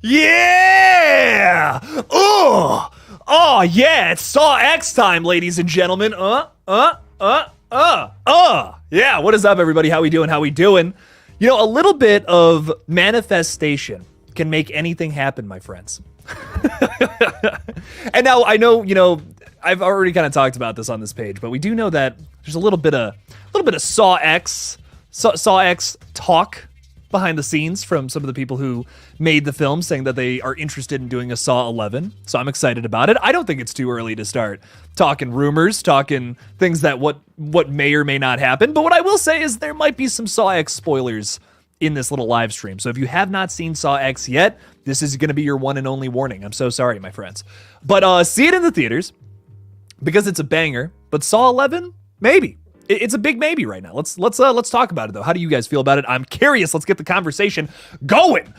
Yeah! Oh, yeah, it's Saw X time, ladies and gentlemen. Yeah, what is up, everybody? How we doing? You know, a little bit of manifestation can make anything happen, my friends. And now I know, I've already kind of talked about this on this page, but we do know that there's a little bit of Saw X talk behind the scenes from some of the people who made the film, saying that they are interested in doing a Saw 11. So I'm excited about it. I don't think it's too early to start talking rumors, talking things that what may or may not happen. But what I will say is there might be some Saw X spoilers in this little live stream. So if you have not seen Saw X yet, this is going to be your one and only warning. I'm so sorry, my friends. But see it in the theaters because it's a banger. But Saw 11, maybe. It's a big maybe right now. Let's talk about it though. How do you guys feel about it? I'm curious. Let's get the conversation going.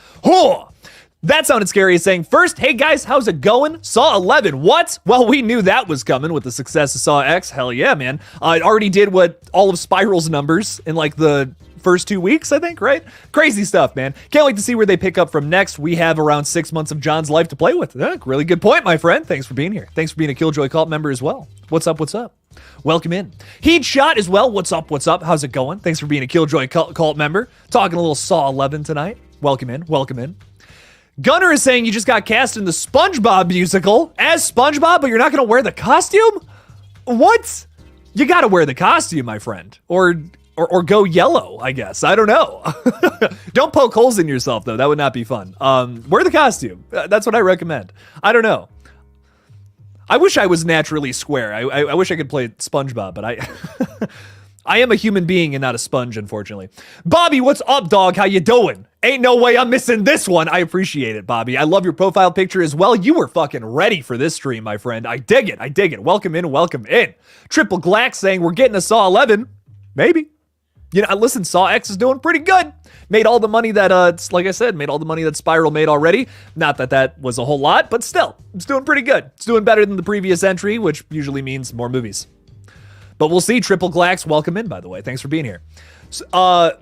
That sounded scary as saying, first, hey guys, how's it going? Saw 11, what? Well, we knew that was coming with the success of Saw X. Hell yeah, man. It already did what all of Spiral's numbers in like the first 2 weeks, I think, right? Crazy stuff, man. Can't wait to see where they pick up from next. We have around 6 months of John's life to play with. Really good point, my friend. Thanks for being here. Thanks for being a KillJoy cult member as well. What's up? Welcome in. Heat Shot as well. What's up? How's it going? Thanks for being a KillJoy cult member. Talking a little Saw 11 tonight. Welcome in. Gunner is saying you just got cast in the SpongeBob musical as SpongeBob, but you're not going to wear the costume? What? You got to wear the costume, my friend. Or go yellow, I guess. I don't know. Don't poke holes in yourself, though. That would not be fun. Wear the costume. That's what I recommend. I don't know. I wish I was naturally square. I wish I could play SpongeBob, but I am a human being and not a sponge, unfortunately. Bobby, what's up, dog? How you doing? Ain't no way I'm missing this one. I appreciate it, Bobby. I love your profile picture as well. You were fucking ready for this stream, my friend. I dig it. Welcome in. Triple Glack saying we're getting a Saw 11. Maybe. Listen, Saw X is doing pretty good. Made all the money that, like I said, made all the money that Spiral made already. Not that was a whole lot, but still, it's doing pretty good. It's doing better than the previous entry, which usually means more movies. But we'll see. Triple Glax, welcome in, by the way. Thanks for being here.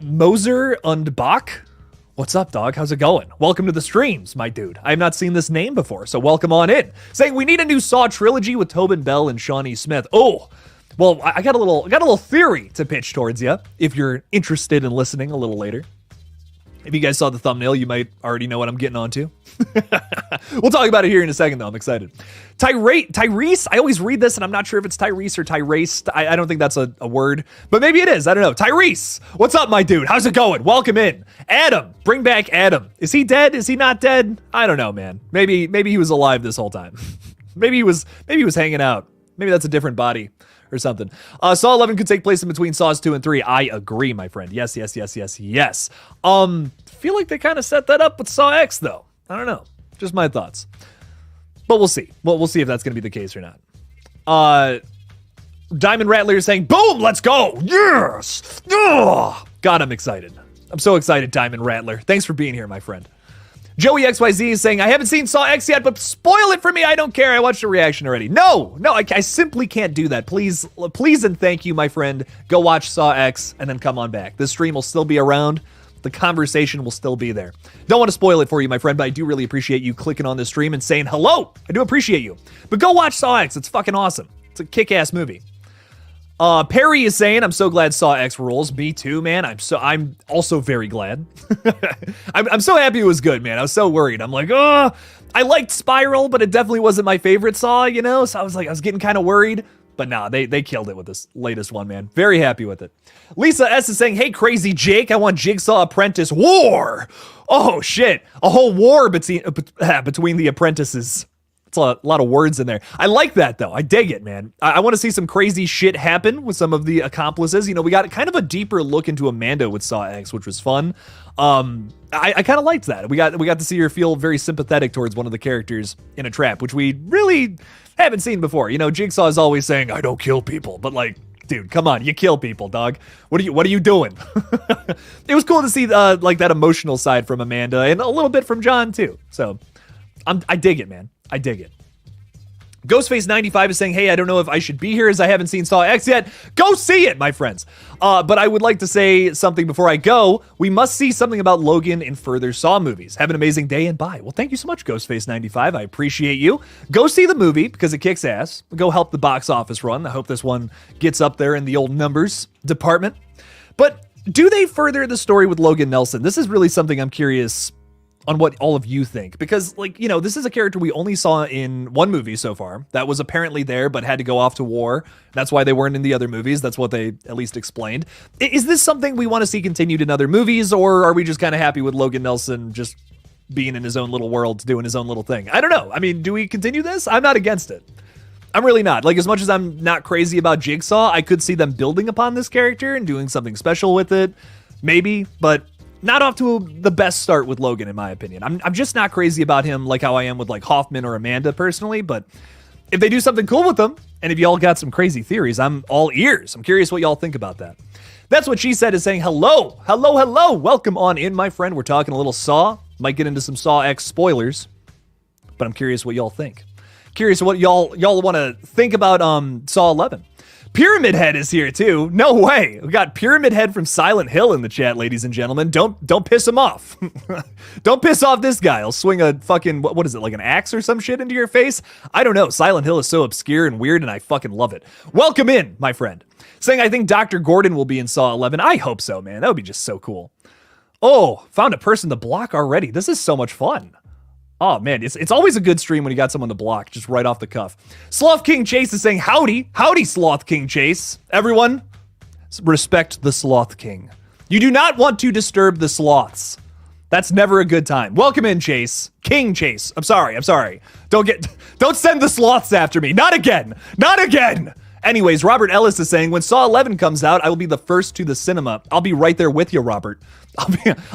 Moser und Bach, what's up, dog? How's it going? Welcome to the streams, my dude. I have not seen this name before, so welcome on in. Saying we need a new Saw trilogy with Tobin Bell and Shawnee Smith. Oh, well, I got a little theory to pitch towards you if you're interested in listening a little later. If you guys saw the thumbnail, you might already know what I'm getting onto. We'll talk about it here in a second, though. I'm excited. Tyrese, I always read this, and I'm not sure if it's Tyrese or Tyrese. I don't think that's a word, but maybe it is. I don't know. Tyrese, what's up, my dude? How's it going? Welcome in. Adam, bring back Adam. Is he dead? Is he not dead? I don't know, man. Maybe he was alive this whole time. maybe he was hanging out. Maybe that's a different body or something. Saw 11 could take place in between Saws 2 and 3. I agree, my friend. Yes. Feel like they kind of set that up with Saw X, though. I don't know. Just my thoughts. But we'll see. We'll see if that's going to be the case or not. Diamond Rattler is saying, boom, let's go. Yes. Oh, God, I'm excited. I'm so excited, Diamond Rattler. Thanks for being here, my friend. Joey XYZ is saying, I haven't seen Saw X yet, but spoil it for me. I don't care. I watched a reaction already. No, I simply can't do that. Please and thank you, my friend. Go watch Saw X and then come on back. This stream will still be around. The conversation will still be there. Don't want to spoil it for you, my friend, but I do really appreciate you clicking on this stream and saying hello. I do appreciate you. But go watch Saw X. It's fucking awesome. It's a kick-ass movie. Perry is saying, I'm so glad Saw X rules. Me too, man. I'm also very glad. I'm so happy it was good, man. I was so worried. I'm like, I liked Spiral, but it definitely wasn't my favorite Saw, So I was getting kind of worried. But nah, they killed it with this latest one, man. Very happy with it. Lisa S is saying, hey, crazy Jake, I want Jigsaw Apprentice War. Oh, shit. A whole war between the apprentices. It's a lot of words in there. I like that, though. I dig it, man. I want to see some crazy shit happen with some of the accomplices. We got kind of a deeper look into Amanda with Saw X, which was fun. I kind of liked that. We got to see her feel very sympathetic towards one of the characters in a trap, which we really haven't seen before. Jigsaw is always saying, I don't kill people, but like, dude, come on, you kill people, dog. What are you doing? It was cool to see like that emotional side from Amanda and a little bit from John too. So I dig it, man. I dig it. Ghostface95 is saying, hey, I don't know if I should be here as I haven't seen Saw X yet. Go see it, my friends. But I would like to say something before I go. We must see something about Logan in further Saw movies. Have an amazing day and bye. Well, thank you so much, Ghostface95. I appreciate you. Go see the movie because it kicks ass. Go help the box office run. I hope this one gets up there in the old numbers department. But do they further the story with Logan Nelson? This is really something I'm curious on what all of you think, because this is a character we only saw in one movie so far that was apparently there but had to go off to war. That's why they weren't in the other movies. That's what they at least explained. Is this something we want to see continued in other movies, or are we just kind of happy with Logan Nelson just being in his own little world, doing his own little thing? I don't know. I mean, do we continue this? I'm not against it. I'm really not. Like, as much as I'm not crazy about Jigsaw, I could see them building upon this character and doing something special with it. Maybe, but not off to the best start with Logan, in my opinion. I'm just not crazy about him like how I am with like Hoffman or Amanda personally, but if they do something cool with them, and if y'all got some crazy theories, I'm all ears. I'm curious what y'all think about that. That's what she said is saying, hello, hello, hello. Welcome on in, my friend. We're talking a little Saw. Might get into some Saw X spoilers, but I'm curious what y'all think. Curious what y'all want to think about Saw 11. Pyramid Head is here too. No way. We got Pyramid Head from Silent Hill in the chat, ladies and gentlemen. Don't piss him off. Don't piss off this guy. He'll swing a fucking, what is it, like an axe or some shit into your face? I don't know. Silent Hill is so obscure and weird, and I fucking love it. Welcome in, my friend. Saying I think Dr. Gordon will be in Saw 11. I hope so, man. That would be just so cool. Oh, found a person to block already. This is so much fun. Oh, man, it's always a good stream when you got someone to block, just right off the cuff. Sloth King Chase is saying, howdy. Howdy, Sloth King Chase. Everyone, respect the Sloth King. You do not want to disturb the sloths. That's never a good time. Welcome in, Chase. King Chase. I'm sorry. Don't send the sloths after me. Not again. Not again. Anyways, Robert Ellis is saying, when Saw 11 comes out, I will be the first to the cinema. I'll be right there with you, Robert.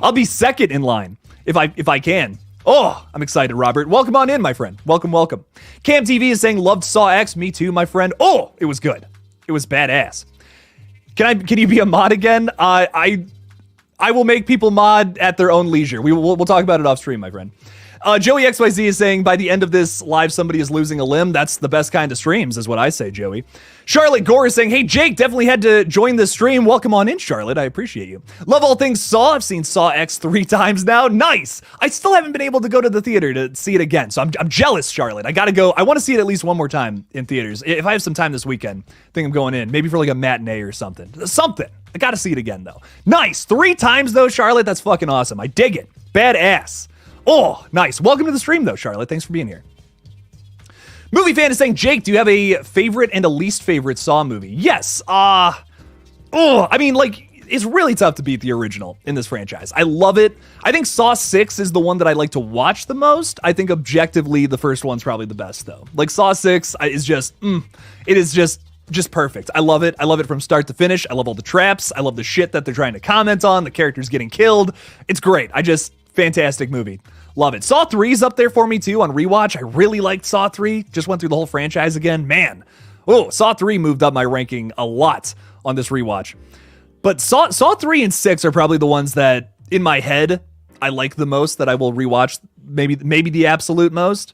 I'll be second in line if I can. Oh, I'm excited, Robert. Welcome on in, my friend. Welcome, welcome. Cam TV is saying, loved Saw X. Me too, my friend. Oh, it was good. It was badass. Can you be a mod again? I will make people mod at their own leisure. We'll talk about it off stream, my friend. Joey XYZ is saying, by the end of this live, somebody is losing a limb. That's the best kind of streams, is what I say, Joey. Charlotte Gore is saying, hey, Jake, definitely had to join the stream. Welcome on in, Charlotte. I appreciate you. Love all things Saw. I've seen Saw X 3 times now. Nice. I still haven't been able to go to the theater to see it again, so I'm jealous, Charlotte. I gotta go. I want to see it at least one more time in theaters. If I have some time this weekend, I think I'm going in. Maybe for like a matinee or something. I gotta see it again, though. Nice. 3 times, though, Charlotte. That's fucking awesome. I dig it. Badass. Oh, nice. Welcome to the stream, though, Charlotte. Thanks for being here. Movie Fan is saying, Jake, do you have a favorite and a least favorite Saw movie? Yes. I mean, like, it's really tough to beat the original in this franchise. I love it. I think Saw 6 is the one that I like to watch the most. I think objectively, the first one's probably the best, though. Like, Saw 6 is just, it is just perfect. I love it. I love it from start to finish. I love all the traps. I love the shit that they're trying to comment on. The characters getting killed. It's great. Fantastic movie. Love it. Saw 3's up there for me too on rewatch. I really liked Saw 3. Just went through the whole franchise again. Man. Oh, Saw 3 moved up my ranking a lot on this rewatch. But Saw 3 and 6 are probably the ones that in my head I like the most, that I will rewatch maybe the absolute most.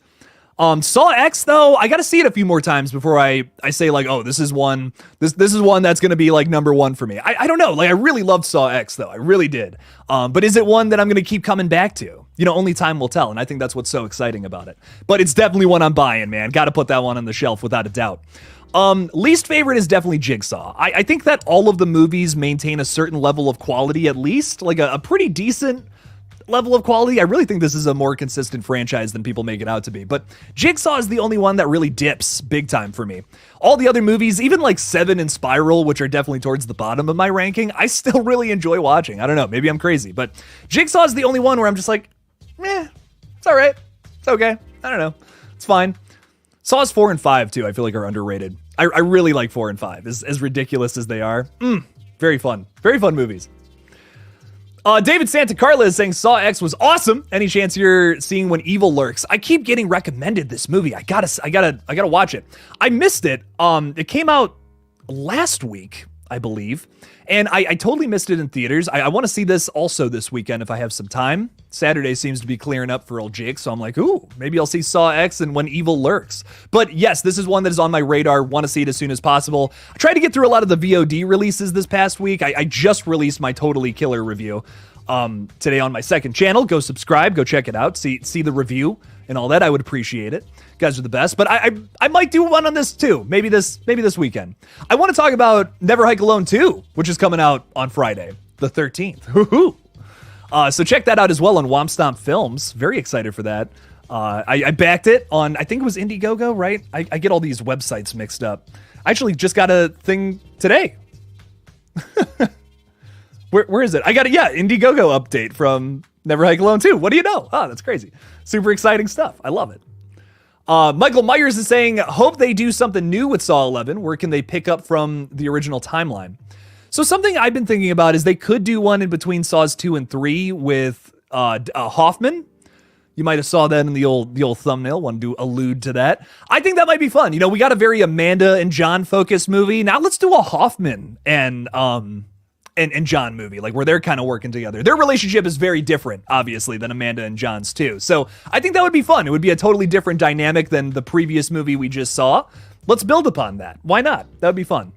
Saw X though, I gotta see it a few more times before I say like, oh, this is one that's gonna be like number one for me. I don't know, like I really loved Saw X though, I really did. But is it one that I'm gonna keep coming back to? You know, only time will tell, and I think that's what's so exciting about it. But it's definitely one I'm buying, man. Gotta put that one on the shelf without a doubt. Least favorite is definitely Jigsaw. I think that all of the movies maintain a certain level of quality, at least, like a pretty decent level of quality. I really think this is a more consistent franchise than people make it out to be, but Jigsaw is the only one that really dips big time for me. All the other movies, even like Seven and Spiral, which are definitely towards the bottom of my ranking, I still really enjoy watching. I don't know, maybe I'm crazy, but Jigsaw is the only one where I'm just like, it's all right. It's okay. I don't know. It's fine. Saws 4 and 5 too, I feel like are underrated. I really like 4 and 5, as ridiculous as they are. Very fun. Very fun movies. David Santa Carla is saying Saw X was awesome. Any chance you're seeing When Evil Lurks? I keep getting recommended this movie. I gotta watch it. I missed it. It came out last week, I believe. And I totally missed it in theaters. I want to see this also this weekend if I have some time. Saturday seems to be clearing up for old Jake, so I'm like, ooh, maybe I'll see Saw X and When Evil Lurks. But yes, this is one that is on my radar. Want to see it as soon as possible. I tried to get through a lot of the VOD releases this past week. I just released my Totally Killer review today on my second channel. Go subscribe, go check it out, see the review and all that. I would appreciate it. You guys are the best. But I might do one on this too. Maybe this weekend. I want to talk about Never Hike Alone 2, which is coming out on Friday, the 13th. Woohoo! So check that out as well on Womp Stomp Films. Very excited for that. I backed it on, I think it was Indiegogo, right? I get all these websites mixed up. I actually just got a thing today. Where is it? I got it, yeah, Indiegogo update from Never Hike Alone 2. What do you know? Oh, that's crazy. Super exciting stuff. I love it. Michael Myers is saying, hope they do something new with Saw 11. Where can they pick up from the original timeline? So something I've been thinking about is they could do one in between Saws 2 and 3 with Hoffman. You might have saw that in the old thumbnail. Wanted to allude to that. I think that might be fun. You know, we got a very Amanda and John focused movie. Now let's do a Hoffman and John movie, like where they're kind of working together. Their relationship is very different, obviously, than Amanda and John's too. So I think that would be fun. It would be a totally different dynamic than the previous movie we just saw. Let's build upon that. Why not? That would be fun.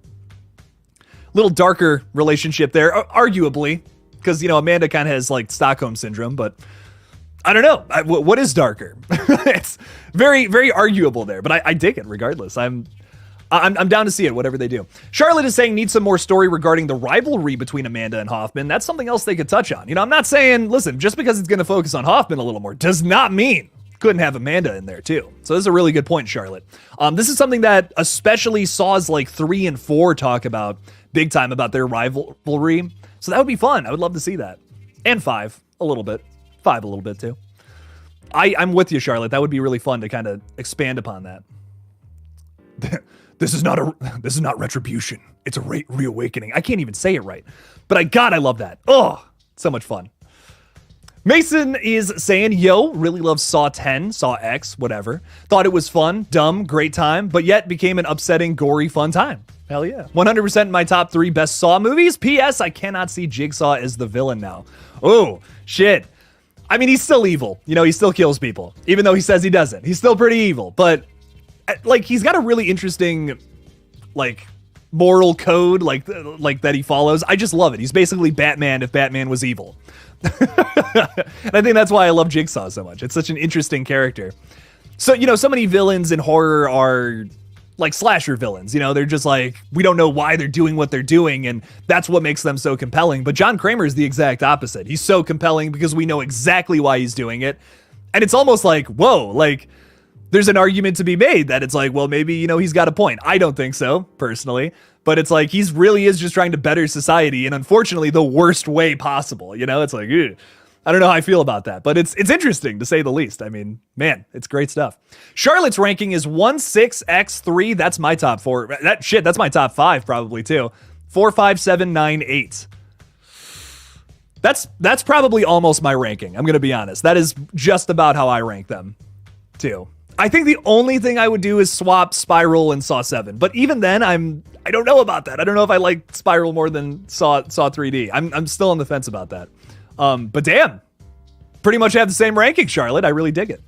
Little darker relationship there, arguably, because, you know, Amanda kind of has like Stockholm syndrome, but I don't know. What is darker? It's very, very arguable there, but I dig it regardless. I'm down to see it, whatever they do. Charlotte is saying need some more story regarding the rivalry between Amanda and Hoffman. That's something else they could touch on. You know, I'm not saying, listen, just because it's going to focus on Hoffman a little more does not mean couldn't have Amanda in there too. So this is a really good point, Charlotte. This is something that especially Saws like 3 and 4 talk about big time, about their rivalry. So that would be fun. I would love to see that. And 5 a little bit. 5 a little bit too. I'm with you, Charlotte. That would be really fun to kind of expand upon that. This is not retribution. It's a reawakening. I can't even say it right. But I love that. Oh, so much fun. Mason is saying, yo, really love Saw 10, Saw X, whatever. Thought it was fun, dumb, great time, but yet became an upsetting, gory, fun time. Hell yeah. 100% my top 3 best Saw movies. P.S. I cannot see Jigsaw as the villain now. Oh, shit. I mean, he's still evil. You know, he still kills people, even though he says he doesn't. He's still pretty evil, but like, he's got a really interesting, like, moral code, like that he follows. I just love it. He's basically Batman if Batman was evil. And I think that's why I love Jigsaw so much. It's such an interesting character. So, you know, so many villains in horror are like slasher villains. You know, they're just like, we don't know why they're doing what they're doing, and that's what makes them so compelling. But John Kramer is the exact opposite. He's so compelling because we know exactly why he's doing it. And it's almost like, whoa, like, there's an argument to be made that it's like, well, maybe, you know, he's got a point. I don't think so, personally. But it's like, he's really is just trying to better society, and unfortunately, the worst way possible. You know, it's like, ugh. I don't know how I feel about that, but it's interesting to say the least. I mean, man, it's great stuff. Charlotte's ranking is 16x3. That's my top 4. That's my top 5 probably too. 4, 5, 7, 9, 8. That's probably almost my ranking. I'm going to be honest. That is just about how I rank them too. I think the only thing I would do is swap Spiral and Saw 7. But even then, I don't know about that. I don't know if I like Spiral more than Saw 3D. I'm still on the fence about that. But damn, pretty much have the same ranking, Charlotte. I really dig it.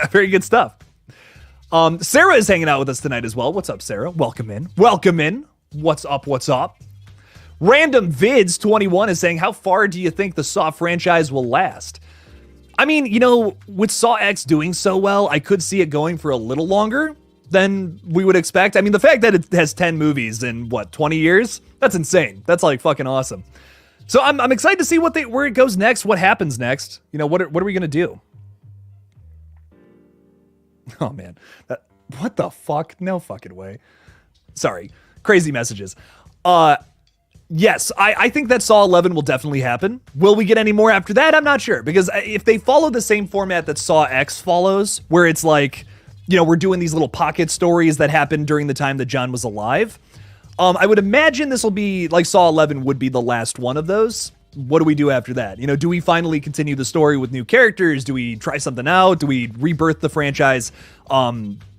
Very good stuff. Sarah is hanging out with us tonight as well. What's up, Sarah? Welcome in. Welcome in. What's up? What's up? Random Vids 21 is saying, how far do you think the Saw franchise will last? I mean, you know, with Saw X doing so well, I could see it going for a little longer than we would expect. I mean, the fact that it has 10 movies in, 20 years? That's insane. That's, like, fucking awesome. So I'm excited to see where it goes next, what happens next. You know, what are we going to do? Oh, man. What the fuck? No fucking way. Sorry. Crazy messages. Yes, I think that Saw 11 will definitely happen. Will we get any more after that? I'm not sure. Because if they follow the same format that Saw X follows, where it's like, you know, we're doing these little pocket stories that happened during the time that John was alive, I would imagine this will be, like Saw 11 would be the last one of those. What do we do after that? You know, do we finally continue the story with new characters? Do we try something out? Do we rebirth the franchise?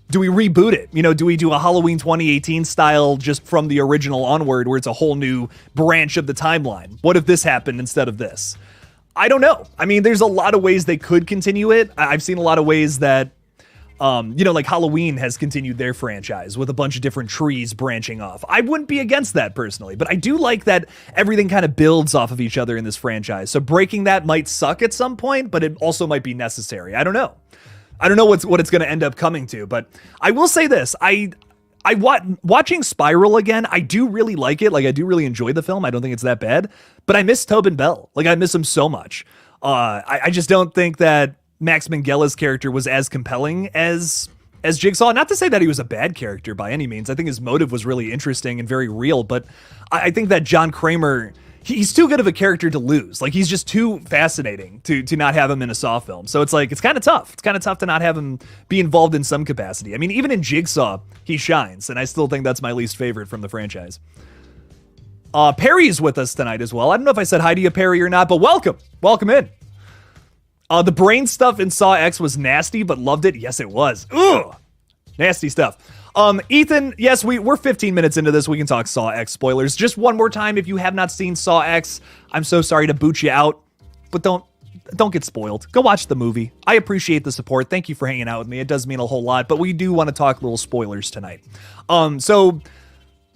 Do we reboot it? You know, do we do a Halloween 2018 style just from the original onward where it's a whole new branch of the timeline? What if this happened instead of this? I don't know. I mean, there's a lot of ways they could continue it. I've seen a lot of ways that, you know, like Halloween has continued their franchise with a bunch of different trees branching off. I wouldn't be against that personally, but I do like that everything kind of builds off of each other in this franchise. So breaking that might suck at some point, but it also might be necessary. I don't know. I don't know what it's going to end up coming to, but I will say this. Watching Spiral again, I do really like it. Like, I do really enjoy the film. I don't think it's that bad, but I miss Tobin Bell. Like, I miss him so much. I just don't think that Max Minghella character was as compelling as Jigsaw. Not to say that he was a bad character by any means. I think his motive was really interesting and very real, but I think that John Kramer, he's too good of a character to lose. Like, he's just too fascinating to not have him in a Saw film. So it's like, it's kind of tough. It's kind of tough to not have him be involved in some capacity. I mean, even in Jigsaw, he shines, and I still think that's my least favorite from the franchise. Perry's with us tonight as well. I don't know if I said hi to you, Perry, or not, but welcome. Welcome in. The brain stuff in Saw X was nasty, but loved it. Yes, it was. Ugh. Nasty stuff. Ethan, yes, we're 15 minutes into this. We can talk Saw X spoilers. Just one more time, if you have not seen Saw X, I'm so sorry to boot you out, but don't get spoiled. Go watch the movie. I appreciate the support. Thank you for hanging out with me. It does mean a whole lot, but we do want to talk little spoilers tonight. So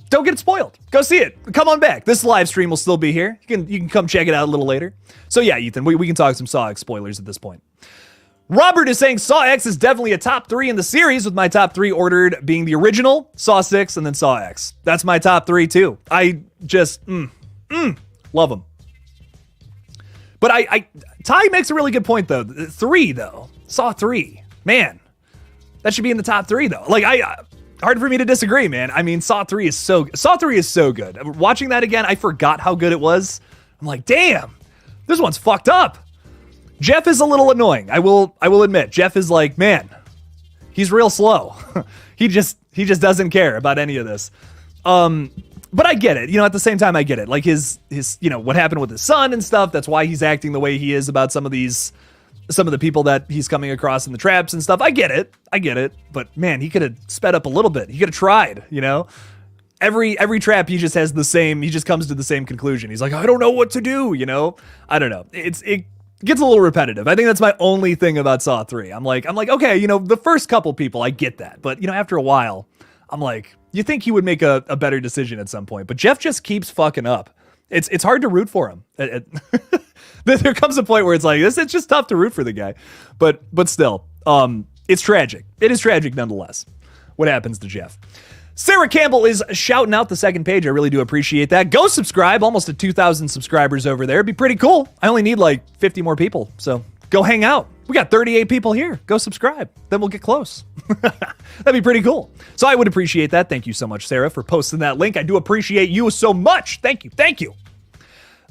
don't get spoiled. Go see it. Come on back. This live stream will still be here. You can come check it out a little later. So yeah, Ethan, we can talk some Saw X spoilers at this point. Robert is saying Saw X is definitely a top 3 in the series, with my top 3 ordered being the original, Saw 6, and then Saw X. That's my top 3 too. I just, love them. But Ty makes a really good point though. 3 though, Saw 3, man, that should be in the top 3 though. Like, hard for me to disagree, man. I mean, Saw 3 is so good. Watching that again, I forgot how good it was. I'm like, damn, this one's fucked up. Jeff is a little annoying. I will admit. Jeff is like, man, he's real slow. he just doesn't care about any of this. But I get it. You know, at the same time, I get it. Like his, you know, what happened with his son and stuff. That's why he's acting the way he is about some of the people that he's coming across in the traps and stuff. I get it. But man, he could have sped up a little bit. He could have tried, you know. Every trap, he just comes to the same conclusion. He's like, I don't know what to do, you know. I don't know. It gets a little repetitive. I think that's my only thing about Saw 3. I'm like, okay, you know, the first couple people, I get that. But, you know, after a while, I'm like, you think he would make a better decision at some point. But Jeff just keeps fucking up. It's hard to root for him. There comes a point where it's like, it's just tough to root for the guy. But still, it's tragic. It is tragic nonetheless, what happens to Jeff. Sarah Campbell is shouting out the second page. I really do appreciate that. Go subscribe. Almost at 2,000 subscribers over there. It'd be pretty cool. I only need like 50 more people. So go hang out. We got 38 people here. Go subscribe. Then we'll get close. That'd be pretty cool. So I would appreciate that. Thank you so much, Sarah, for posting that link. I do appreciate you so much. Thank you. Thank you.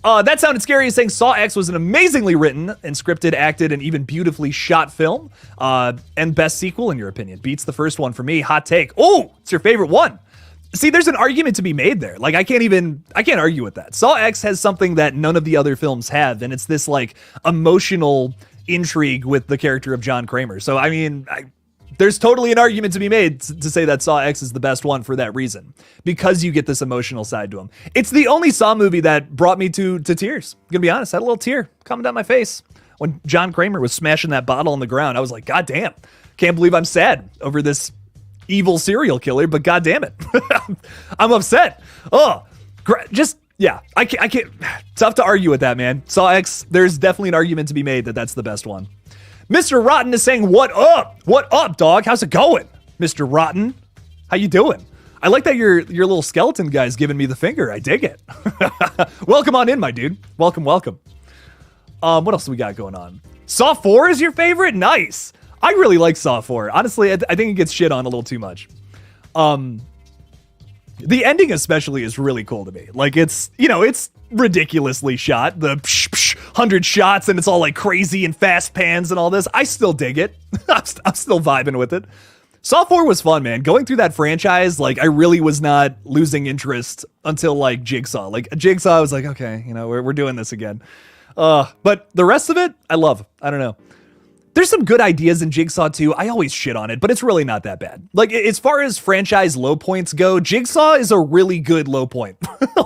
That Sounded Scary is saying Saw X was an amazingly written and scripted, acted, and even beautifully shot film. And best sequel, in your opinion. Beats the first one for me. Hot take. Oh, it's your favorite one. See, there's an argument to be made there. Like, I can't argue with that. Saw X has something that none of the other films have, and it's this, like, emotional intrigue with the character of John Kramer. So, I mean, there's totally an argument to be made to say that Saw X is the best one for that reason, because you get this emotional side to him. It's the only Saw movie that brought me to tears. I'm gonna be honest, I had a little tear coming down my face when John Kramer was smashing that bottle on the ground. I was like, God damn, can't believe I'm sad over this evil serial killer, but God damn it, I'm upset. Oh, yeah, I can't. Tough to argue with that, man. Saw X, there's definitely an argument to be made that that's the best one. Mr. Rotten is saying, what up? What up, dog? How's it going? Mr. Rotten, how you doing? I like that your little skeleton guy's giving me the finger. I dig it. Welcome on in, my dude. Welcome. What else do we got going on? Saw 4 is your favorite? Nice. I really like Saw 4. Honestly, I think it gets shit on a little too much. The ending especially is really cool to me. Like, it's ridiculously shot. The 100 shots and it's all like crazy and fast pans and all this. I still dig it. I'm still vibing with it. Saw 4 was fun, man. Going through that franchise, like, I really was not losing interest until like Jigsaw. Like, Jigsaw, I was like, okay, we're doing this again. But the rest of it, I love. I don't know. There's some good ideas in Jigsaw 2. I always shit on it, but it's really not that bad. Like, as far as franchise low points go, Jigsaw is a really good low point.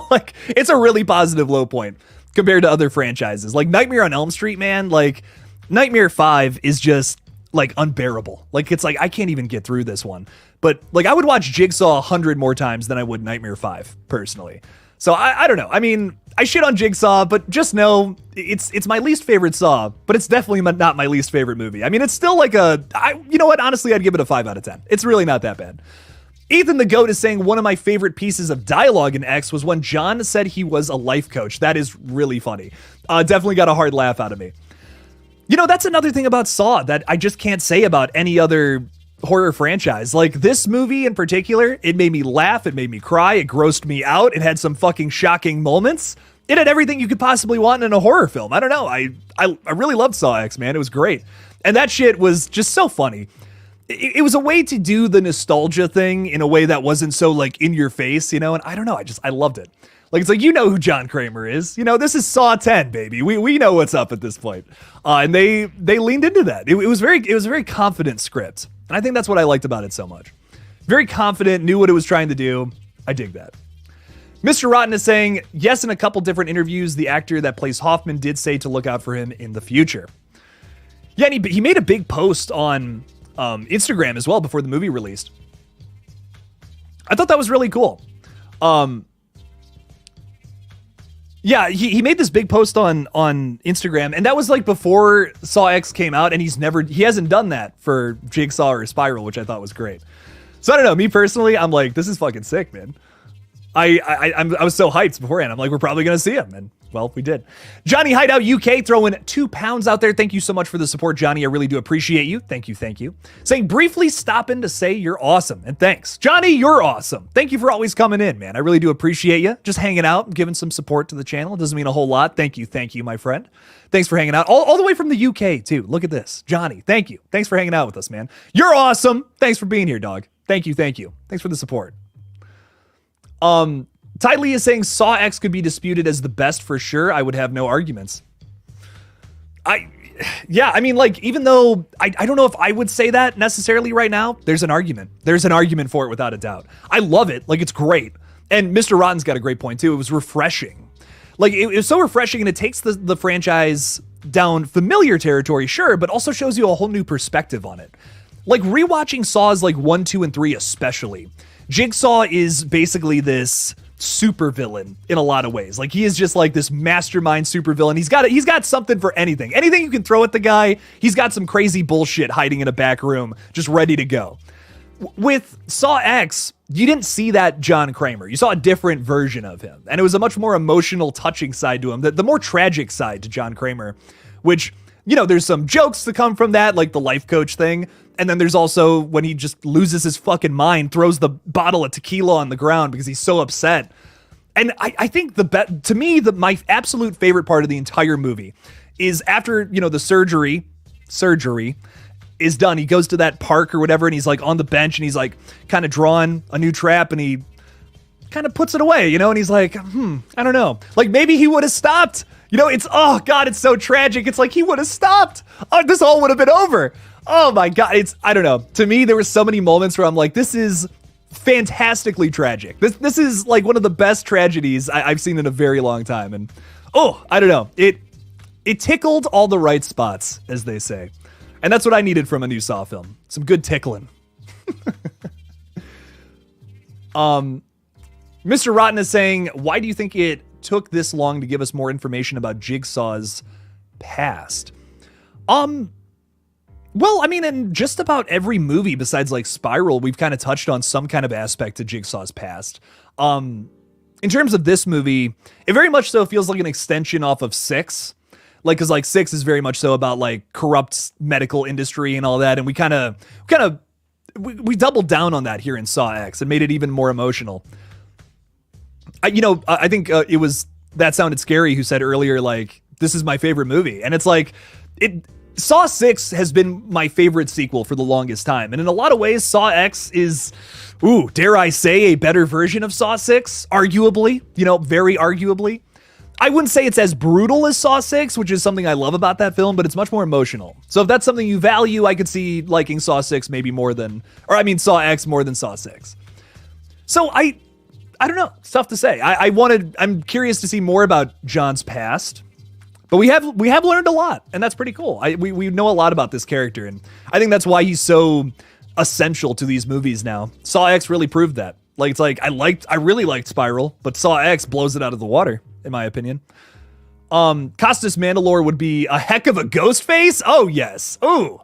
Like, it's a really positive low point compared to other franchises. Like, Nightmare on Elm Street, man, like, Nightmare 5 is just, like, unbearable. Like, it's like, I can't even get through this one. But, like, I would watch Jigsaw 100 more times than I would Nightmare 5, personally. So, I don't know. I mean, I shit on Jigsaw, but just know it's my least favorite Saw, but it's definitely not my least favorite movie. I mean, it's still like you know what? Honestly, I'd give it a 5 out of 10. It's really not that bad. Ethan the Goat is saying one of my favorite pieces of dialogue in X was when John said he was a life coach. That is really funny. Definitely got a hard laugh out of me. You know, that's another thing about Saw that I just can't say about any other horror franchise. Like, this movie in particular, it made me laugh, it made me cry, it grossed me out, it had some fucking shocking moments. It had everything you could possibly want in a horror film. I don't know. I really loved Saw X, man. It was great. And that shit was just so funny. It was a way to do the nostalgia thing in a way that wasn't so, like, in your face, you know? And I don't know. I loved it. Like, it's like, you know who John Kramer is. You know, this is Saw 10, baby. We know what's up at this point. And they leaned into that. It was a very confident script. And I think that's what I liked about it so much. Very confident, knew what it was trying to do. I dig that. Mr. Rotten is saying, yes, in a couple different interviews, the actor that plays Hoffman did say to look out for him in the future. Yeah, and he made a big post on Instagram as well before the movie released. I thought that was really cool. Yeah, he made this big post on Instagram, and that was like before Saw X came out, and he hasn't done that for Jigsaw or Spiral, which I thought was great. So I don't know, me personally, I'm like, this is fucking sick, man. I was so hyped beforehand. I'm like, we're probably going to see him. And, well, we did. Johnny Hideout UK throwing £2 out there. Thank you so much for the support, Johnny. I really do appreciate you. Thank you. Thank you. Saying, briefly stopping to say you're awesome. And thanks. Johnny, you're awesome. Thank you for always coming in, man. I really do appreciate you. Just hanging out and giving some support to the channel. It doesn't mean a whole lot. Thank you. Thank you, my friend. Thanks for hanging out. All the way from the UK, too. Look at this. Johnny, thank you. Thanks for hanging out with us, man. You're awesome. Thanks for being here, dog. Thank you. Thank you. Thanks for the support. Ty Lee is saying Saw X could be disputed as the best for sure. I would have no arguments. Yeah, I mean, like, even though I don't know if I would say that necessarily right now, there's an argument. There's an argument for it without a doubt. I love it. Like, it's great. And Mr. Rotten's got a great point too. It was refreshing. Like, it was so refreshing, and it takes the franchise down familiar territory, sure, but also shows you a whole new perspective on it. Like, rewatching Saws like 1, 2, and 3 especially, Jigsaw is basically this supervillain in a lot of ways. Like, he is just like this mastermind supervillain. He's got something for anything. Anything you can throw at the guy, he's got some crazy bullshit hiding in a back room, just ready to go. With Saw X, you didn't see that John Kramer. You saw a different version of him. And it was a much more emotional, touching side to him, the more tragic side to John Kramer, which, you know, there's some jokes that come from that, like the life coach thing. And then there's also when he just loses his fucking mind, throws the bottle of tequila on the ground because he's so upset. And I think to me, my absolute favorite part of the entire movie is after, you know, the surgery is done. He goes to that park or whatever, and he's like on the bench, and he's like kind of drawing a new trap, and he kind of puts it away, you know, and he's like, I don't know. Like, maybe he would have stopped. You know, oh God, it's so tragic. It's like he would have stopped. Oh, this all would have been over. Oh my God, I don't know. To me, there were so many moments where I'm like, this is fantastically tragic. This is like one of the best tragedies I've seen in a very long time. And I don't know. It tickled all the right spots, as they say. And that's what I needed from a new Saw film. Some good tickling. Mr. Rotten is saying, why do you think it took this long to give us more information about Jigsaw's past? Well, I mean, in just about every movie besides like Spiral, we've kind of touched on some kind of aspect to Jigsaw's past. In terms of this movie, it very much so feels like an extension off of 6. Like, cause like 6 is very much so about like corrupt medical industry and all that. And we doubled down on that here in Saw X and made it even more emotional. I think it was That Sounded Scary who said earlier, like, this is my favorite movie. And it's like, Saw 6 has been my favorite sequel for the longest time. And in a lot of ways, Saw X is, dare I say, a better version of Saw 6? Arguably, very arguably. I wouldn't say it's as brutal as Saw 6, which is something I love about that film, but it's much more emotional. So if that's something you value, I could see liking Saw 6 maybe more than, Saw X more than Saw 6. So I don't know. It's tough to say. I'm curious to see more about John's past, but we have learned a lot, and that's pretty cool. We know a lot about this character, and I think that's why he's so essential to these movies now. Saw X really proved that. I really liked Spiral, but Saw X blows it out of the water, in my opinion. Costas Mandalore would be a heck of a ghost face. Oh, yes. Ooh.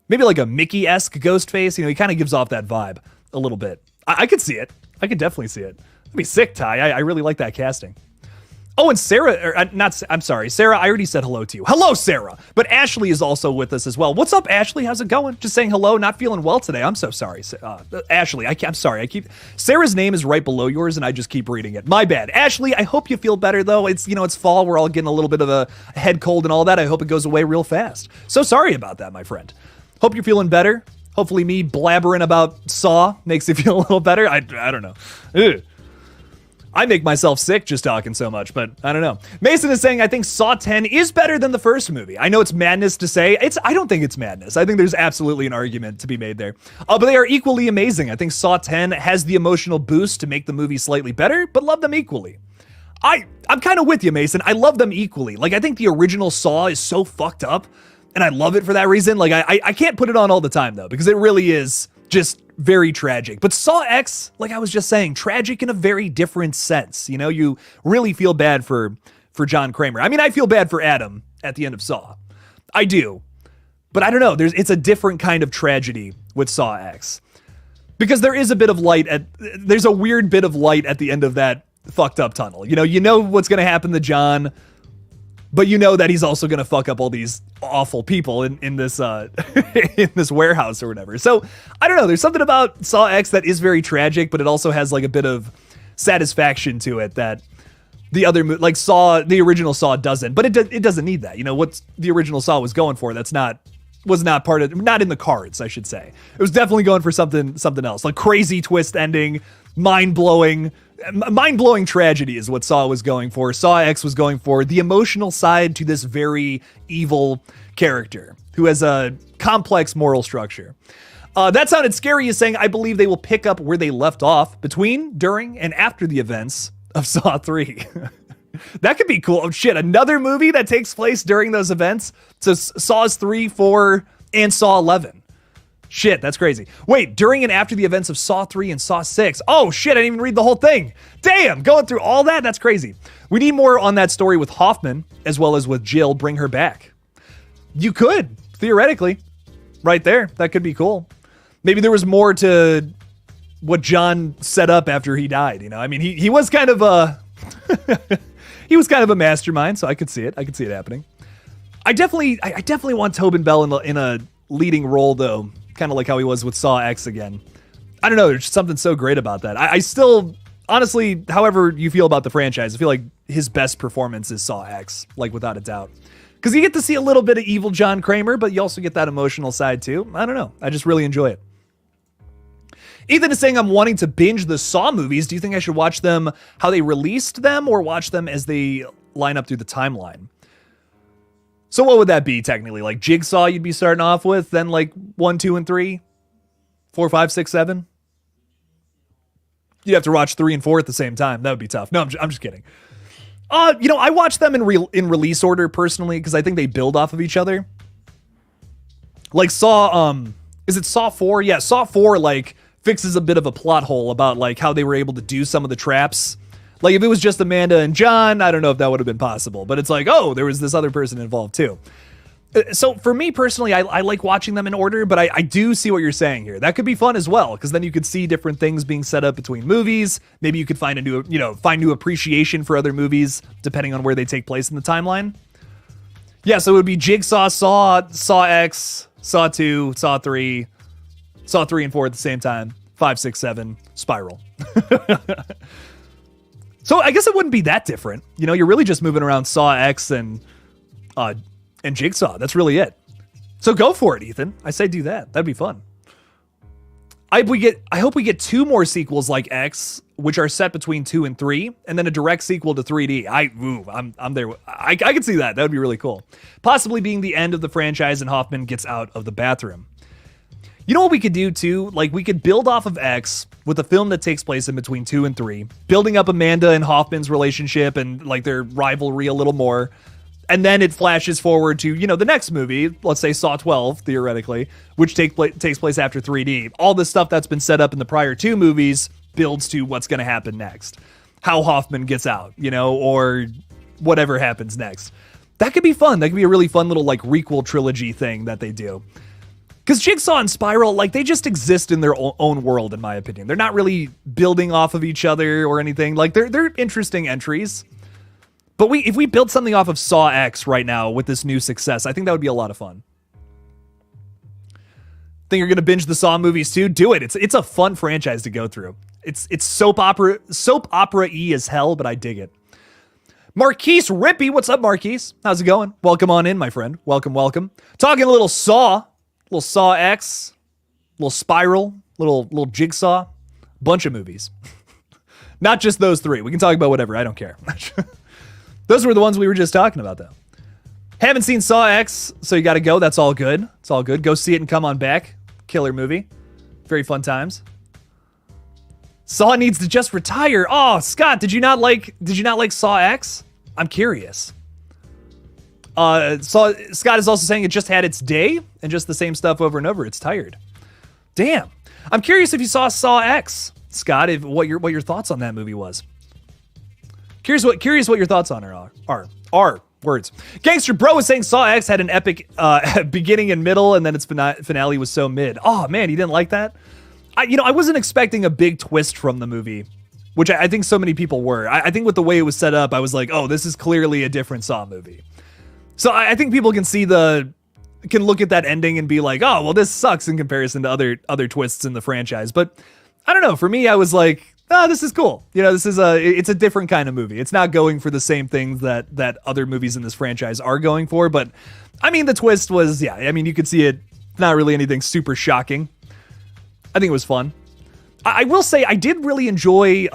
Maybe like a Mickey-esque ghost face. He kind of gives off that vibe a little bit. I could see it. I could definitely see it. That'd be sick, Ty. I really like that casting. Oh, and Sarah, I'm sorry. Sarah, I already said hello to you. Hello, Sarah. But Ashley is also with us as well. What's up, Ashley? How's it going? Just saying hello. Not feeling well today. I'm so sorry. Ashley, I'm sorry. Sarah's name is right below yours, and I just keep reading it. My bad. Ashley, I hope you feel better, though. It's fall. We're all getting a little bit of a head cold and all that. I hope it goes away real fast. So sorry about that, my friend. Hope you're feeling better. Hopefully me blabbering about Saw makes you feel a little better. I don't know. Ugh. I make myself sick just talking so much, but I don't know. Mason is saying, I think Saw 10 is better than the first movie. I know it's madness to say. I don't think it's madness. I think there's absolutely an argument to be made there. But they are equally amazing. I think Saw 10 has the emotional boost to make the movie slightly better, but love them equally. I'm kind of with you, Mason. I love them equally. I think the original Saw is so fucked up, and I love it for that reason. I can't put it on all the time, though, because it really is just very tragic. But Saw X, like I was just saying, tragic in a very different sense. You really feel bad for John Kramer. I mean, I feel bad for Adam at the end of Saw. I do. But I don't know. It's a different kind of tragedy with Saw X. Because there is a bit of light there's a weird bit of light at the end of that fucked up tunnel. You know what's going to happen to John, but you know that he's also going to fuck up all these awful people in this in this warehouse or whatever. So I don't know. There's something about Saw X that is very tragic, but it also has a bit of satisfaction to it that the other the original Saw doesn't. But it doesn't need that. What the original Saw was going for, was not in the cards, I should say. It was definitely going for something else, like crazy twist ending, mind-blowing tragedy is what Saw was going for. Saw X was going for the emotional side to this very evil character who has a complex moral structure. That sounded scary as saying, I believe they will pick up where they left off between, during, and after the events of Saw 3. That could be cool. Oh shit, another movie that takes place during those events? So Saws 3, 4, and Saw 11. Shit, that's crazy. Wait, during and after the events of Saw 3 and Saw 6. Oh shit, I didn't even read the whole thing. Damn, going through all that? That's crazy. We need more on that story with Hoffman, as well as with Jill. Bring her back. You could, theoretically. Right there. That could be cool. Maybe there was more to what John set up after he died. I mean, he was kind of a... he was kind of a mastermind, so I could see it. I could see it happening. I definitely want Tobin Bell in a leading role, though. Kind of like how he was with Saw X again. I don't know, there's something so great about that. I still, honestly, however you feel about the franchise, I feel like his best performance is Saw X, without a doubt. Because you get to see a little bit of evil John Kramer, but you also get that emotional side too. I don't know, I just really enjoy it. Ethan is saying, I'm wanting to binge the Saw movies. Do you think I should watch them how they released them, or watch them as they line up through the timeline? So what would that be technically? Jigsaw you'd be starting off with, then 1, 2, and 3? 4, 5, 6, 7? You'd have to watch 3 and 4 at the same time. That would be tough. No, I'm just kidding. I watch them in release order personally, because I think they build off of each other. Saw, is it Saw 4? Yeah, Saw 4, fixes a bit of a plot hole about, how they were able to do some of the traps. If it was just Amanda and John, I don't know if that would have been possible. But it's oh, there was this other person involved too. So for me personally, I like watching them in order, but I do see what you're saying here. That could be fun as well, because then you could see different things being set up between movies. Maybe you could find find new appreciation for other movies, depending on where they take place in the timeline. Yeah, so it would be Jigsaw, Saw X, Saw 2, Saw 3, Saw 3 and 4 at the same time. 5, 6, 7, Spiral. So I guess it wouldn't be that different. You're really just moving around Saw X and Jigsaw. That's really it. So go for it, Ethan. I say do that. That'd be fun. I hope we get 2 more sequels like X, which are set between 2 and 3, and then a direct sequel to 3D. I'm there. I can see that. That would be really cool. Possibly being the end of the franchise and Hoffman gets out of the bathroom. You know what we could do too? Like, we could build off of X with a film that takes place in between 2 and 3, building up Amanda and Hoffman's relationship and like their rivalry a little more. And then it flashes forward to, you know, the next movie, let's say Saw 12, theoretically, which takes place after 3D. All the stuff that's been set up in the prior 2 movies builds to what's going to happen next. How Hoffman gets out, you know, or whatever happens next. That could be fun. That could be a really fun little, like, requel trilogy thing that they do. Because Jigsaw and Spiral, like, they just exist in their own world, in my opinion. They're not really building off of each other or anything. Like, they're interesting entries. But if we built something off of Saw X right now with this new success, I think that would be a lot of fun. Think you're going to binge the Saw movies too? Do it. It's a fun franchise to go through. It's soap opera-y as hell, but I dig it. Marquise Rippey, what's up, Marquise? How's it going? Welcome on in, my friend. Welcome. Talking a little Saw X, little Spiral, little Jigsaw, bunch of movies. Not just those 3. We can talk about whatever. I don't care. Those were the ones we were just talking about, though. Haven't seen Saw X, so you got to go. That's all good. It's all good. Go see it and come on back. Killer movie. Very fun times. Saw needs to just retire. Oh, Scott, did you not like Saw X? I'm curious. Scott is also saying it just had its day and just the same stuff over and over. It's tired. Damn. I'm curious if you saw Saw X, Scott. What your thoughts on that movie was. Curious what your thoughts on are words. Gangster Bro is saying Saw X had an epic beginning and middle, and then its finale was so mid. Oh man, you didn't like that? I wasn't expecting a big twist from the movie, which I think so many people were. I think with the way it was set up, I was like, oh, this is clearly a different Saw movie. So I think people can look at that ending and be like, oh, well, this sucks in comparison to other twists in the franchise. But I don't know. For me, I was like, oh, this is cool. You know, it's a different kind of movie. It's not going for the same things that other movies in this franchise are going for. But I mean, the twist was, yeah, I mean, you could see it. Not really anything super shocking. I think it was fun. I will say I did really enjoy,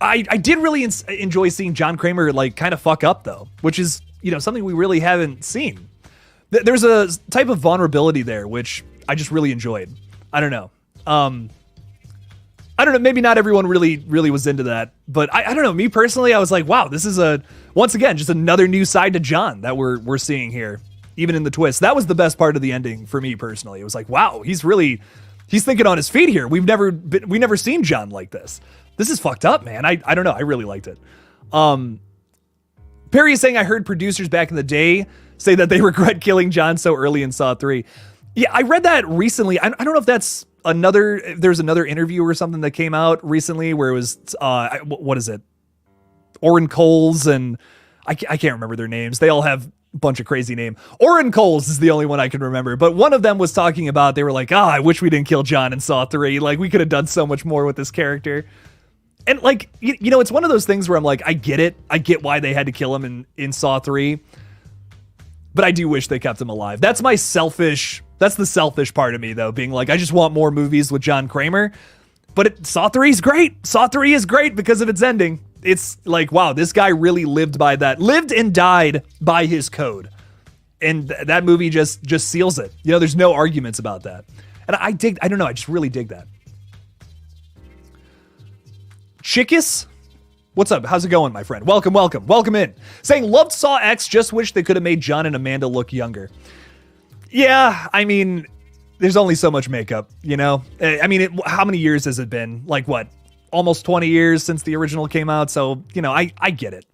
enjoy seeing John Kramer like kind of fuck up though, which is, you know, something we really haven't seen. There's a type of vulnerability there, which I just really enjoyed. I don't know. Maybe not everyone really was into that, but I don't know. Me personally, I was like, wow, this is once again, just another new side to John that we're seeing here, even in the twist. That was the best part of the ending for me personally. It was like, wow, he's thinking on his feet here. We've never seen John like this. This is fucked up, man. I don't know. I really liked it. Perry is saying, I heard producers back in the day say that they regret killing John so early in Saw 3. Yeah, I read that recently. I don't know if that's there's another interview or something that came out recently where it was, what is it? Oren Coles and I can't remember their names. They all have a bunch of crazy names. Oren Coles is the only one I can remember. But one of them was talking about, they were like, I wish we didn't kill John in Saw 3. Like, we could have done so much more with this character. And like, you know, it's one of those things where I'm like, I get it. I get why they had to kill him in Saw 3. But I do wish they kept him alive. That's the selfish part of me, though, being like, I just want more movies with John Kramer. But Saw 3 is great. Saw 3 is great because of its ending. It's like, wow, this guy really lived and died by his code. And that movie just seals it. You know, there's no arguments about that. And I don't know, I just really dig that. Chickus? What's up? How's it going, my friend? Welcome in. Saying, loved Saw X, just wish they could have made John and Amanda look younger. Yeah, I mean, there's only so much makeup, you know? I mean, how many years has it been? Like, what? Almost 20 years since the original came out, so, you know, I get it.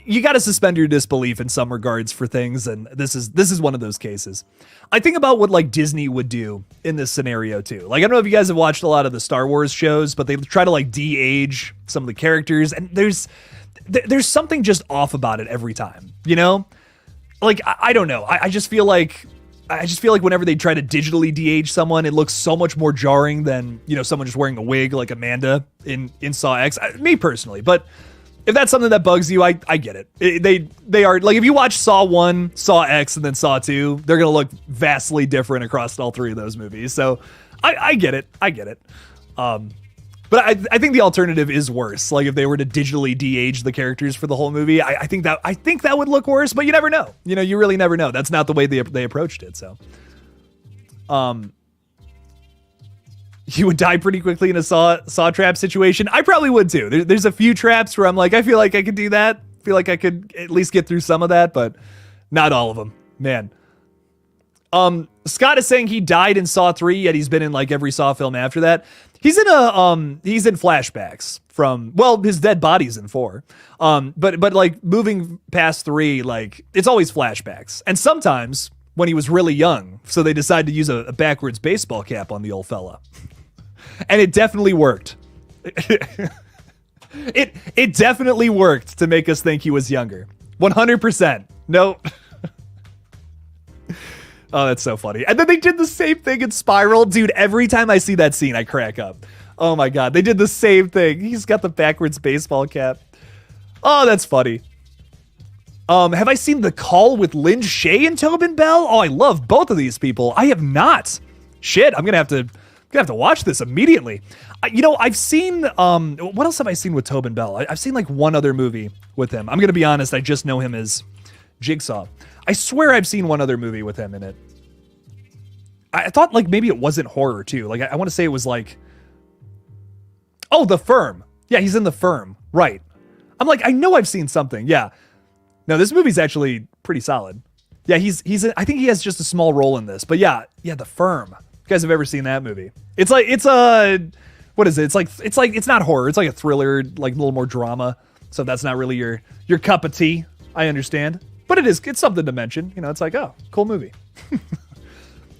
You got to suspend your disbelief in some regards for things, and this is one of those cases. I think about what like Disney would do in this scenario too. Like, I don't know if you guys have watched a lot of the Star Wars shows, but they try to like de-age some of the characters, and there's something just off about it every time, you know? Like, I don't know. I just feel like whenever they try to digitally de-age someone, it looks so much more jarring than, you know, someone just wearing a wig like Amanda in Saw X. Me personally, but if that's something that bugs you, I get it. They are, like, if you watch Saw 1, Saw X, and then Saw 2, they're going to look vastly different across all three of those movies. So I get it. But I think the alternative is worse. Like if they were to digitally de-age the characters for the whole movie, I think that would look worse. But you never know. You know, you really never know. That's not the way they approached it. So, you would die pretty quickly in a saw trap situation. I probably would too. There's a few traps where I'm like, I feel like I could do that. I feel like I could at least get through some of that, but not all of them, man. Scott is saying he died in Saw 3, yet he's been in like every Saw film after that. He's in flashbacks from, well, his dead body's in 4. But like moving past 3, like it's always flashbacks. And sometimes when he was really young, so they decided to use a backwards baseball cap on the old fella. And it definitely worked. It definitely worked to make us think he was younger. 100%. No. Oh, that's so funny. And then they did the same thing in Spiral. Dude, every time I see that scene, I crack up. Oh my God. They did the same thing. He's got the backwards baseball cap. Oh, that's funny. Have I seen The Call with Lynn Shay and Tobin Bell? Oh, I love both of these people. I have not. Shit, I'm gonna have to watch this immediately. I've seen what else have I seen with Tobin Bell? I've seen like one other movie with him. I'm gonna be honest, I just know him as Jigsaw. I swear I've seen one other movie with him in it. I thought like maybe it wasn't horror too. Like I want to say it was like, oh, The Firm. Yeah, he's in The Firm. Right. I'm like, I know I've seen something. Yeah. No, this movie's actually pretty solid. Yeah, I think he has just a small role in this. But yeah, The Firm. You guys have ever seen that movie? It's what is it? It's not horror. It's like a thriller, like a little more drama. So that's not really your cup of tea. I understand. But it's something to mention. You know, it's like, oh, cool movie.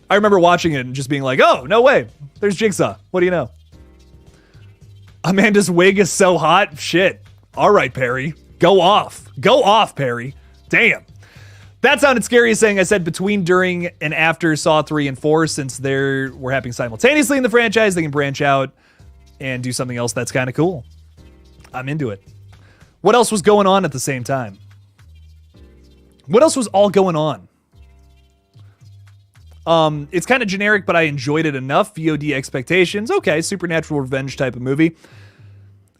I remember watching it and just being like, oh, no way. There's Jigsaw. What do you know? Amanda's wig is so hot. Shit. All right, Perry. Go off. Go off, Perry. Damn. That sounded scary saying I said between, during, and after Saw 3 and 4, since we're happening simultaneously in the franchise, they can branch out and do something else that's kind of cool. I'm into it. What else was going on at the same time? What else was all going on? It's kind of generic, but I enjoyed it enough. VOD expectations. Okay, supernatural revenge type of movie.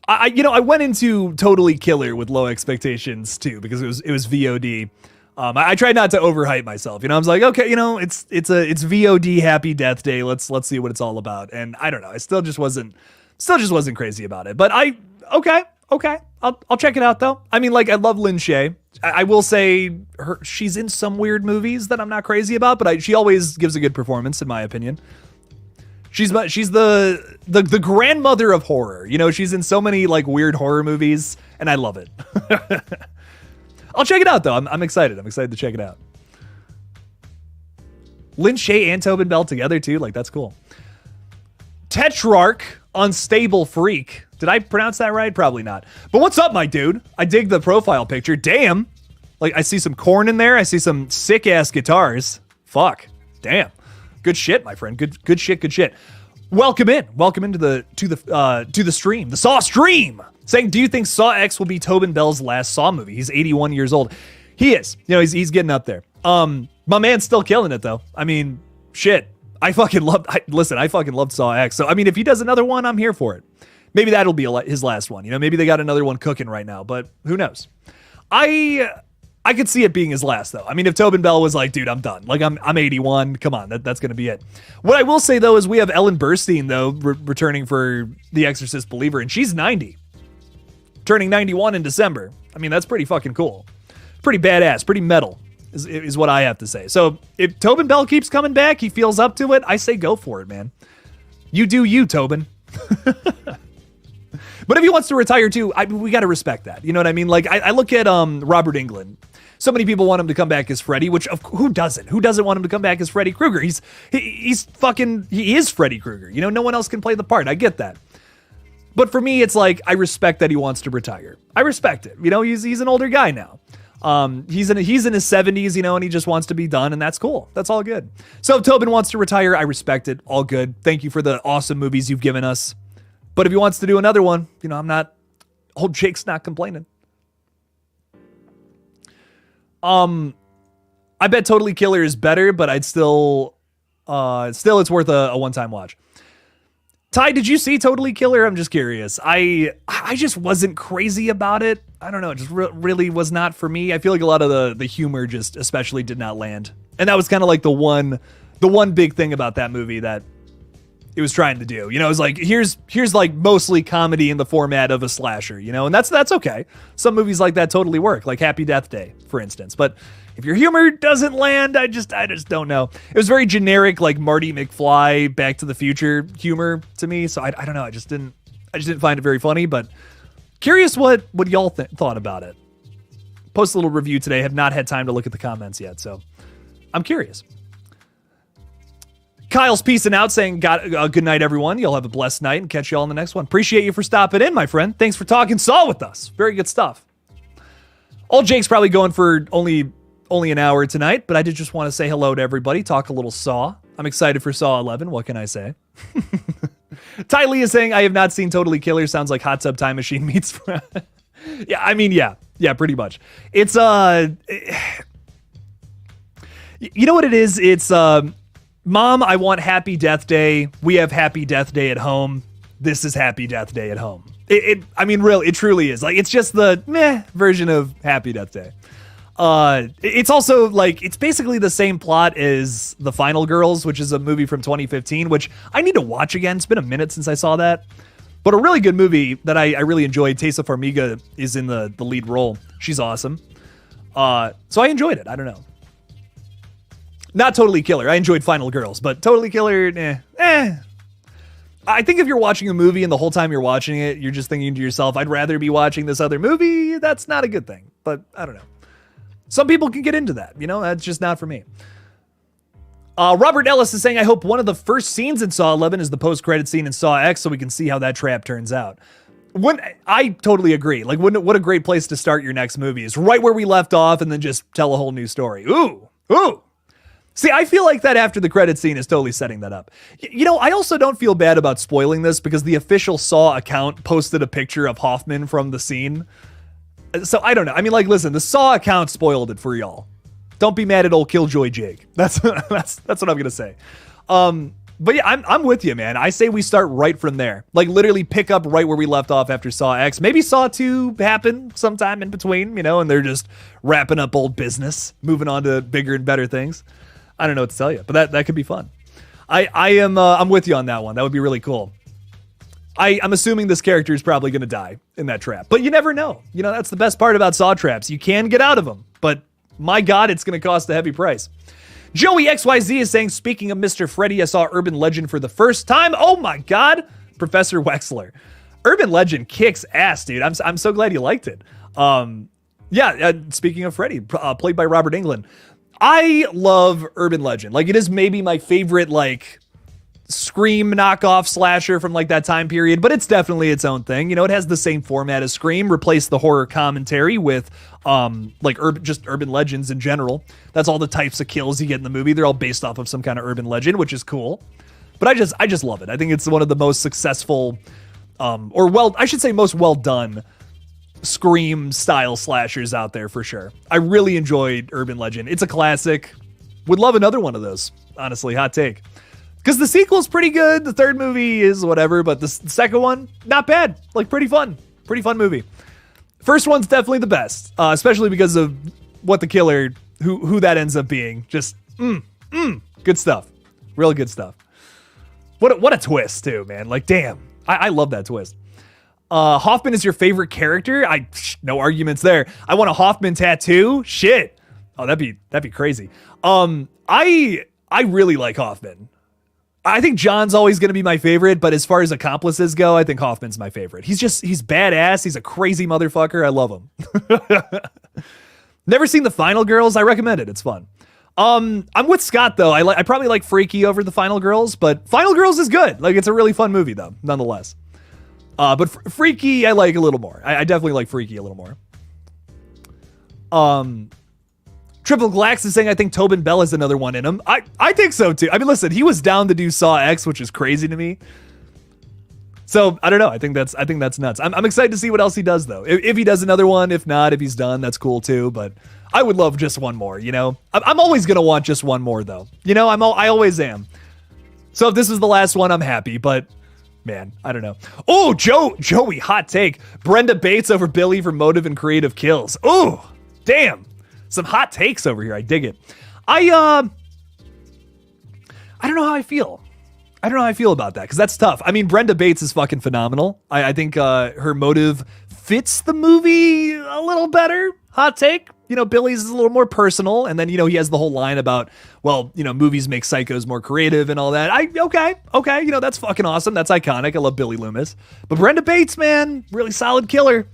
I went into Totally Killer with low expectations too, because it was VOD. I tried not to overhype myself. I was like, okay, it's VOD Happy Death Day. Let's see what it's all about. And I don't know. I still just wasn't crazy about it. But okay. I'll check it out though. I mean, like I love Lynn Shay. I will say she's in some weird movies that I'm not crazy about, but she always gives a good performance in my opinion. She's the grandmother of horror. She's in so many like weird horror movies and I love it. I'll check it out though. I'm excited. I'm excited to check it out. Lynn Shay and Tobin Bell together too. Like that's cool. Tetrarch, Unstable Freak. Did I pronounce that right? Probably not. But what's up, my dude? I dig the profile picture. Damn. Like I see some corn in there. I see some sick ass guitars. Fuck. Damn. Good shit, my friend. Good shit. Welcome into the stream. The Saw stream. Saying, do you think Saw X will be Tobin Bell's last Saw movie? He's 81 years old. He is. He's getting up there. My man's still killing it though. I mean, shit. I fucking loved Saw X. So I mean, if he does another one, I'm here for it. Maybe that'll be his last one. Maybe they got another one cooking right now, but who knows? I could see it being his last though. I mean, if Tobin Bell was like, dude, I'm done. Like I'm 81. Come on, that's gonna be it. What I will say though is we have Ellen Burstyn though returning for The Exorcist Believer, and she's 90, turning 91 in December. I mean, that's pretty fucking cool. Pretty badass. Pretty metal is what I have to say. So if Tobin Bell keeps coming back, he feels up to it. I say go for it, man. You do you, Tobin. But if he wants to retire too, we got to respect that. You know what I mean? Like I look at Robert Englund. So many people want him to come back as Freddy, which who doesn't? Who doesn't want him to come back as Freddy Krueger? He is Freddy Krueger. No one else can play the part. I get that. But for me, it's like I respect that he wants to retire. I respect it. He's an older guy now. He's in his 70s, and he just wants to be done, and that's cool. That's all good. So if Tobin wants to retire, I respect it. All good. Thank you for the awesome movies you've given us. But if he wants to do another one, old Jake's not complaining. I bet Totally Killer is better, but I'd still it's worth a one-time watch. Ty, did you see Totally Killer? I'm just curious. I just wasn't crazy about it. I don't know. It just really was not for me. I feel like a lot of the humor just especially did not land. And that was kind of like the one big thing about that movie that it was trying to do. You know, it was like, here's like mostly comedy in the format of a slasher, you know, and that's okay. Some movies like that totally work, like Happy Death Day, for instance. But if your humor doesn't land, I just don't know. It was very generic, like Marty McFly, Back to the Future humor to me. So I don't know. I just didn't find it very funny, but curious what y'all thought about it. Post a little review today. Have not had time to look at the comments yet, so I'm curious. Kyle's peacing out, saying, good night, everyone. You'll have a blessed night and catch you all in the next one. Appreciate you for stopping in, my friend. Thanks for talking Saw with us. Very good stuff. Old Jake's probably going for only an hour tonight, but I did just want to say hello to everybody, talk a little Saw. I'm excited for Saw 11. What can I say? Ty Lee is saying, I have not seen Totally Killer. Sounds like Hot Tub Time Machine meets... Yeah, I mean, yeah, pretty much. It's, you know what it is? It's, Mom, I want Happy Death Day. We have Happy Death Day at home. This is Happy Death Day at home. I mean, really, it truly is. Like, it's just the meh version of Happy Death Day. It's also like, it's basically the same plot as The Final Girls, which is a movie from 2015, which I need to watch again. It's been a minute since I saw that. But a really good movie that I really enjoyed. Tessa Farmiga is in the lead role. She's awesome. So I enjoyed it. I don't know. Not Totally Killer. I enjoyed Final Girls, but Totally Killer, I think if you're watching a movie and the whole time you're watching it, you're just thinking to yourself, I'd rather be watching this other movie. That's not a good thing, but I don't know. Some people can get into that, you know, that's just not for me. Robert Ellis is saying, I hope one of the first scenes in Saw 11 is the post-credit scene in Saw X so we can see how that trap turns out. I totally agree. Like, what a great place to start your next movie is right where we left off and then just tell a whole new story. Ooh. See, I feel like that after the credit scene is totally setting that up. You know, I also don't feel bad about spoiling this because the official Saw account posted a picture of Hoffman from the scene. So I don't know. I mean, like, listen, the Saw account spoiled it for y'all. Don't be mad at old KillJoy Jake. That's what I'm gonna say. But yeah, I'm with you, man. I say we start right from there. Like, literally pick up right where we left off after Saw X. Maybe Saw 2 happen sometime in between, you know, and they're just wrapping up old business, moving on to bigger and better things. I don't know what to tell you, but that could be fun. I'm with you on that one. That would be really cool. I'm assuming this character is probably going to die in that trap, but you never know. You know, that's the best part about Saw traps. You can get out of them, but my God, it's going to cost a heavy price. Joey XYZ is saying, speaking of Mr. Freddy, I saw Urban Legend for the first time. Oh my God, Professor Wexler. Urban Legend kicks ass, dude. I'm so glad you liked it. Speaking of Freddy, played by Robert Englund. I love Urban Legend. Like, it is maybe my favorite, like, Scream knockoff slasher from, like, that time period, but it's definitely its own thing. You know, it has the same format as Scream, replace the horror commentary with, just urban legends in general. That's all the types of kills you get in the movie. They're all based off of some kind of urban legend, which is cool. But I just love it. I think it's one of the most successful, most well done Scream style slashers out there for sure. I really enjoyed Urban Legend. It's a classic. Would love another one of those, honestly. Hot take. Because the sequel's pretty good. The third movie is whatever, but the second one, not bad. Like, pretty fun. Pretty fun movie. First one's definitely the best, especially because of what the killer, who that ends up being. Just, good stuff. Real good stuff. What a twist, too, man. Like, damn. I love that twist. Hoffman is your favorite character? No arguments there. I want a Hoffman tattoo? Shit. Oh, that'd be crazy. I really like Hoffman. I think John's always going to be my favorite, but as far as accomplices go, I think Hoffman's my favorite. He's badass. He's a crazy motherfucker. I love him. Never seen The Final Girls. I recommend it. It's fun. I'm with Scott though. I probably like Freaky over The Final Girls, but Final Girls is good. Like, it's a really fun movie though, nonetheless. But Freaky, I like a little more. I definitely like Freaky a little more. Triple Glax is saying, I think Tobin Bell has another one in him. I think so too. I mean, listen, he was down to do Saw X, which is crazy to me. So I don't know. I think that's nuts. I'm excited to see what else he does though. If he does another one, if not, if he's done, that's cool too. But I would love just one more, you know? I'm always going to want just one more though. You know, I always am. So if this is the last one, I'm happy, but Man, I don't know. Oh, Joey, hot take. Brenda Bates over Billy for motive and creative kills. Oh, damn. Some hot takes over here. I dig it. I don't know how I feel. I don't know how I feel about that, because that's tough. I mean, Brenda Bates is fucking phenomenal. I think her motive fits the movie a little better. Hot take. Billy's is a little more personal, and then, he has the whole line about, well, movies make psychos more creative and all that. Okay, that's fucking awesome. That's iconic. I love Billy Loomis. But Brenda Bates, man, really solid killer.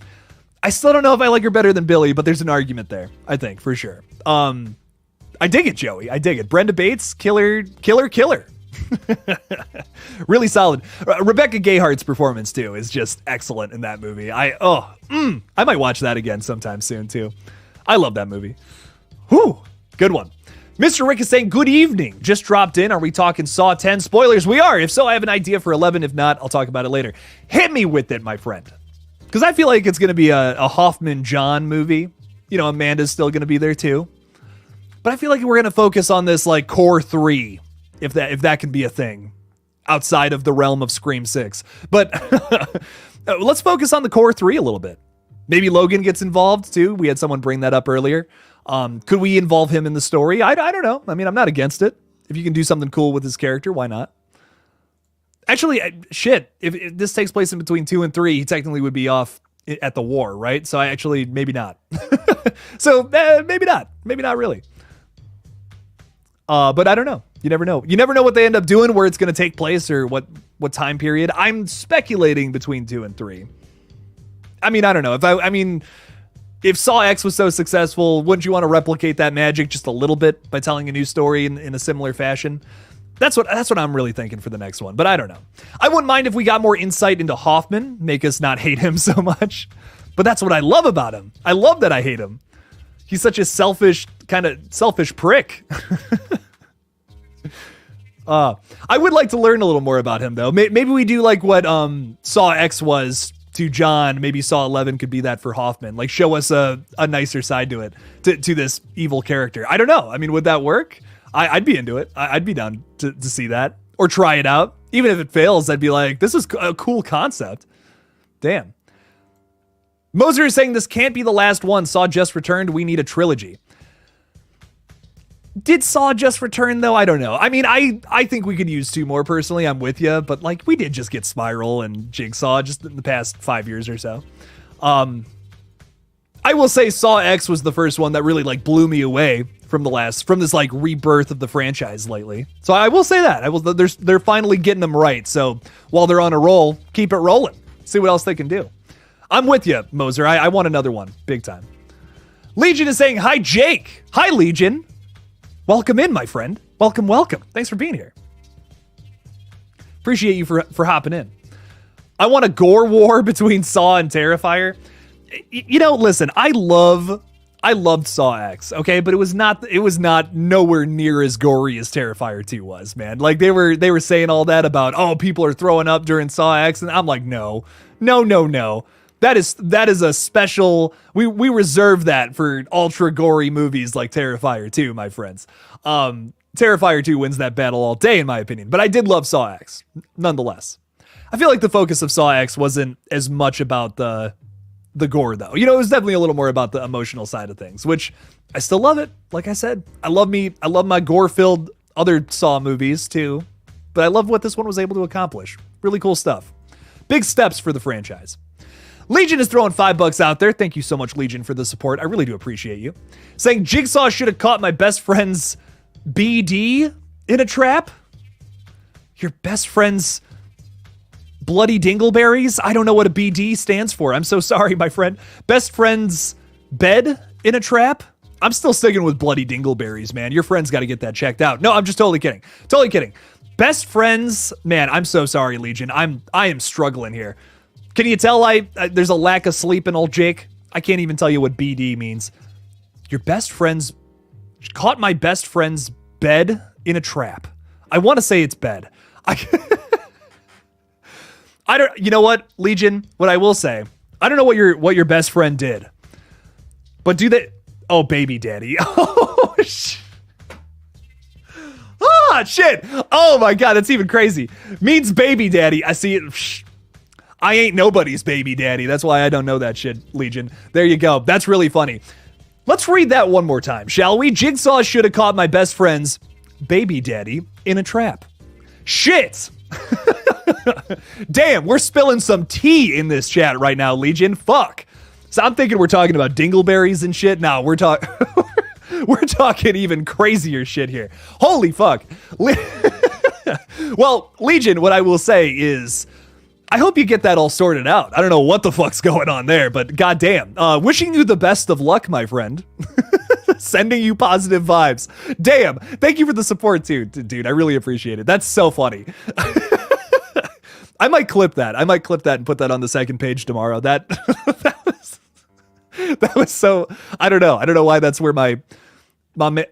I still don't know if I like her better than Billy, but there's an argument there, I think, for sure. I dig it, Joey. I dig it. Brenda Bates, killer. Really solid. Rebecca Gayhart's performance, too, is just excellent in that movie. I might watch that again sometime soon, too. I love that movie. Whew, good one. Mr. Rick is saying, good evening. Just dropped in. Are we talking Saw 10 spoilers? We are. If so, I have an idea for 11. If not, I'll talk about it later. Hit me with it, my friend. Because I feel like it's going to be a Hoffman-John movie. Amanda's still going to be there, too. But I feel like we're going to focus on this, like, core 3, if that can be a thing, outside of the realm of Scream 6. But let's focus on the core 3 a little bit. Maybe Logan gets involved too. We had someone bring that up earlier. Could we involve him in the story? I don't know. I mean, I'm not against it. If you can do something cool with his character, why not? Actually, if this takes place in between 2 and 3, he technically would be off at the war, right? So maybe not. So maybe not. Maybe not really. But I don't know. You never know. You never know what they end up doing, where it's going to take place, or what time period. I'm speculating between 2 and 3. I mean, I don't know. If Saw X was so successful, wouldn't you want to replicate that magic just a little bit by telling a new story in a similar fashion? That's what I'm really thinking for the next one, but I don't know. I wouldn't mind if we got more insight into Hoffman, make us not hate him so much. But that's what I love about him. I love that I hate him. He's such a selfish prick. I would like to learn a little more about him, though. Maybe we do like what Saw X was to John. Maybe Saw 11 could be that for Hoffman. Like, show us a nicer side to it, to this evil character. I don't know. I mean, would that work? I'd be into it. I'd be down to see that, or try it out. Even if it fails, I'd be like, this is a cool concept. Damn. Moser is saying this can't be the last one. Saw just returned. We need a trilogy. Did Saw just return, though? I don't know. I mean, I think we could use 2 more, personally. I'm with you. But, like, we did just get Spiral and Jigsaw just in the past 5 years or so. I will say Saw X was the first one that really, like, blew me away from this, like, rebirth of the franchise lately. So I will say that. They're finally getting them right. So while they're on a roll, keep it rolling. See what else they can do. I'm with you, Moser. I want another one. Big time. Legion is saying, hi, Jake. Hi, Legion. Welcome in, my friend. Welcome. Thanks for being here. Appreciate you for hopping in. I want a gore war between Saw and Terrifier. Listen, I loved Saw X, okay, but it was not nowhere near as gory as Terrifier 2 was, man. Like, they were saying all that about, oh, people are throwing up during Saw X, and I'm like, no. That is a special. We reserve that for ultra gory movies like Terrifier 2, my friends. Terrifier 2 wins that battle all day, in my opinion. But I did love Saw X, nonetheless. I feel like the focus of Saw X wasn't as much about the gore, though. It was definitely a little more about the emotional side of things, which I still love it. Like I said, I love my gore-filled other Saw movies too, but I love what this one was able to accomplish. Really cool stuff. Big steps for the franchise. Legion is throwing $5 out there. Thank you so much, Legion, for the support. I really do appreciate you. Saying Jigsaw should have caught my best friend's BD in a trap. Your best friend's bloody dingleberries? I don't know what a BD stands for. I'm so sorry, my friend. Best friend's bed in a trap? I'm still sticking with bloody dingleberries, man. Your friend's got to get that checked out. No, I'm just totally kidding. Best friends, man, I'm so sorry, Legion. I am struggling here. Can you tell there's a lack of sleep in old Jake? I can't even tell you what BD means. Your best friend's caught my best friend's bed in a trap. I want to say it's bed. I don't. You know what, Legion? What I will say, I don't know what your best friend did, but do they? Oh, baby daddy. Oh, Shit. Oh my God, that's even crazy. Means baby daddy. I see it. I ain't nobody's baby daddy. That's why I don't know that shit, Legion. There you go. That's really funny. Let's read that one more time, shall we? Jigsaw should have caught my best friend's baby daddy in a trap. Shit. Damn, we're spilling some tea in this chat right now, Legion. Fuck. So I'm thinking we're talking about dingleberries and shit. No, we're talking we're talking even crazier shit here. Holy fuck. Well, Legion, what I will say is I hope you get that all sorted out. I don't know what the fuck's going on there, but goddamn. Wishing you the best of luck, my friend. Sending you positive vibes. Damn. Thank you for the support too, dude. I really appreciate it. That's so funny. I might clip that. I might clip that and put that on the second page tomorrow. That was so, I don't know. I don't know why that's where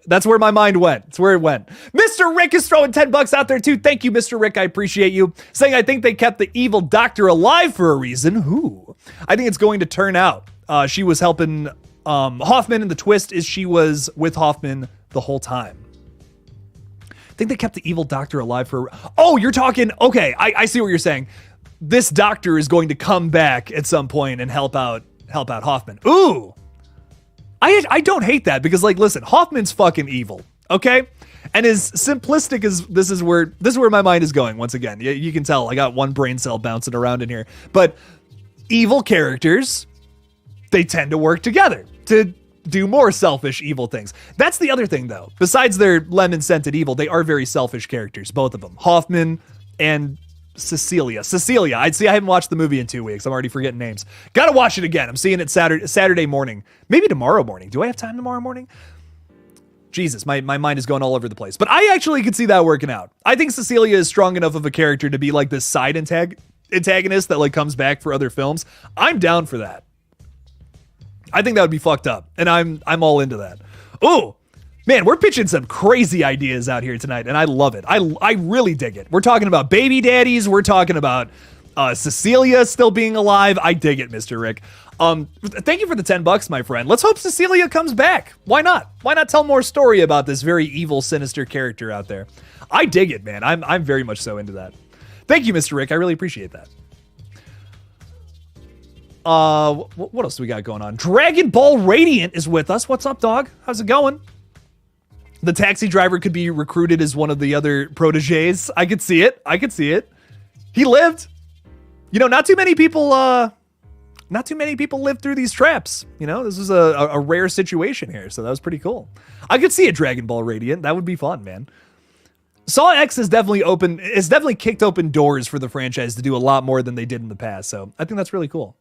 that's where my mind went. It's where it went. Mr. Rick is throwing $10 out there too. Thank you, Mr. Rick. I appreciate you. Saying I think they kept the evil doctor alive for a reason. Who? I think it's going to turn out. She was helping Hoffman, and the twist is she was with Hoffman the whole time. I think they kept the evil doctor alive for... Oh, you're talking... Okay, I see what you're saying. This doctor is going to come back at some point and help out Hoffman. Ooh! I don't hate that because, like, listen, Hoffman's fucking evil, okay? And as simplistic as this is where my mind is going once again. You can tell I got one brain cell bouncing around in here. But evil characters, they tend to work together to do more selfish, evil things. That's the other thing, though. Besides their lemon-scented evil, they are very selfish characters, both of them. Hoffman and Cecilia. I haven't watched the movie in 2 weeks. I'm already forgetting names. Gotta watch it again. I'm seeing it Saturday morning. Maybe tomorrow morning. Do I have time tomorrow morning? Jesus, my mind is going all over the place. But I actually could see that working out. I think Cecilia is strong enough of a character to be like this side antagonist that like comes back for other films. I'm down for that. I think that would be fucked up. And I'm all into that. Oh, man, we're pitching some crazy ideas out here tonight, and I love it. I really dig it. We're talking about baby daddies. We're talking about Cecilia still being alive. I dig it, Mr. Rick. Thank you for the $10, my friend. Let's hope Cecilia comes back. Why not? Why not tell more story about this very evil, sinister character out there? I dig it, man. I'm very much so into that. Thank you, Mr. Rick. I really appreciate that. What else do we got going on? Dragon Ball Radiant is with us. What's up, dog? How's it going? The taxi driver could be recruited as one of the other proteges. I could see it. He lived. You know, not too many people lived through these traps. You know, this was a rare situation here, so that was pretty cool. I could see a Dragon Ball Radiant. That would be fun, man. Saw X has definitely kicked open doors for the franchise to do a lot more than they did in the past, so I think that's really cool.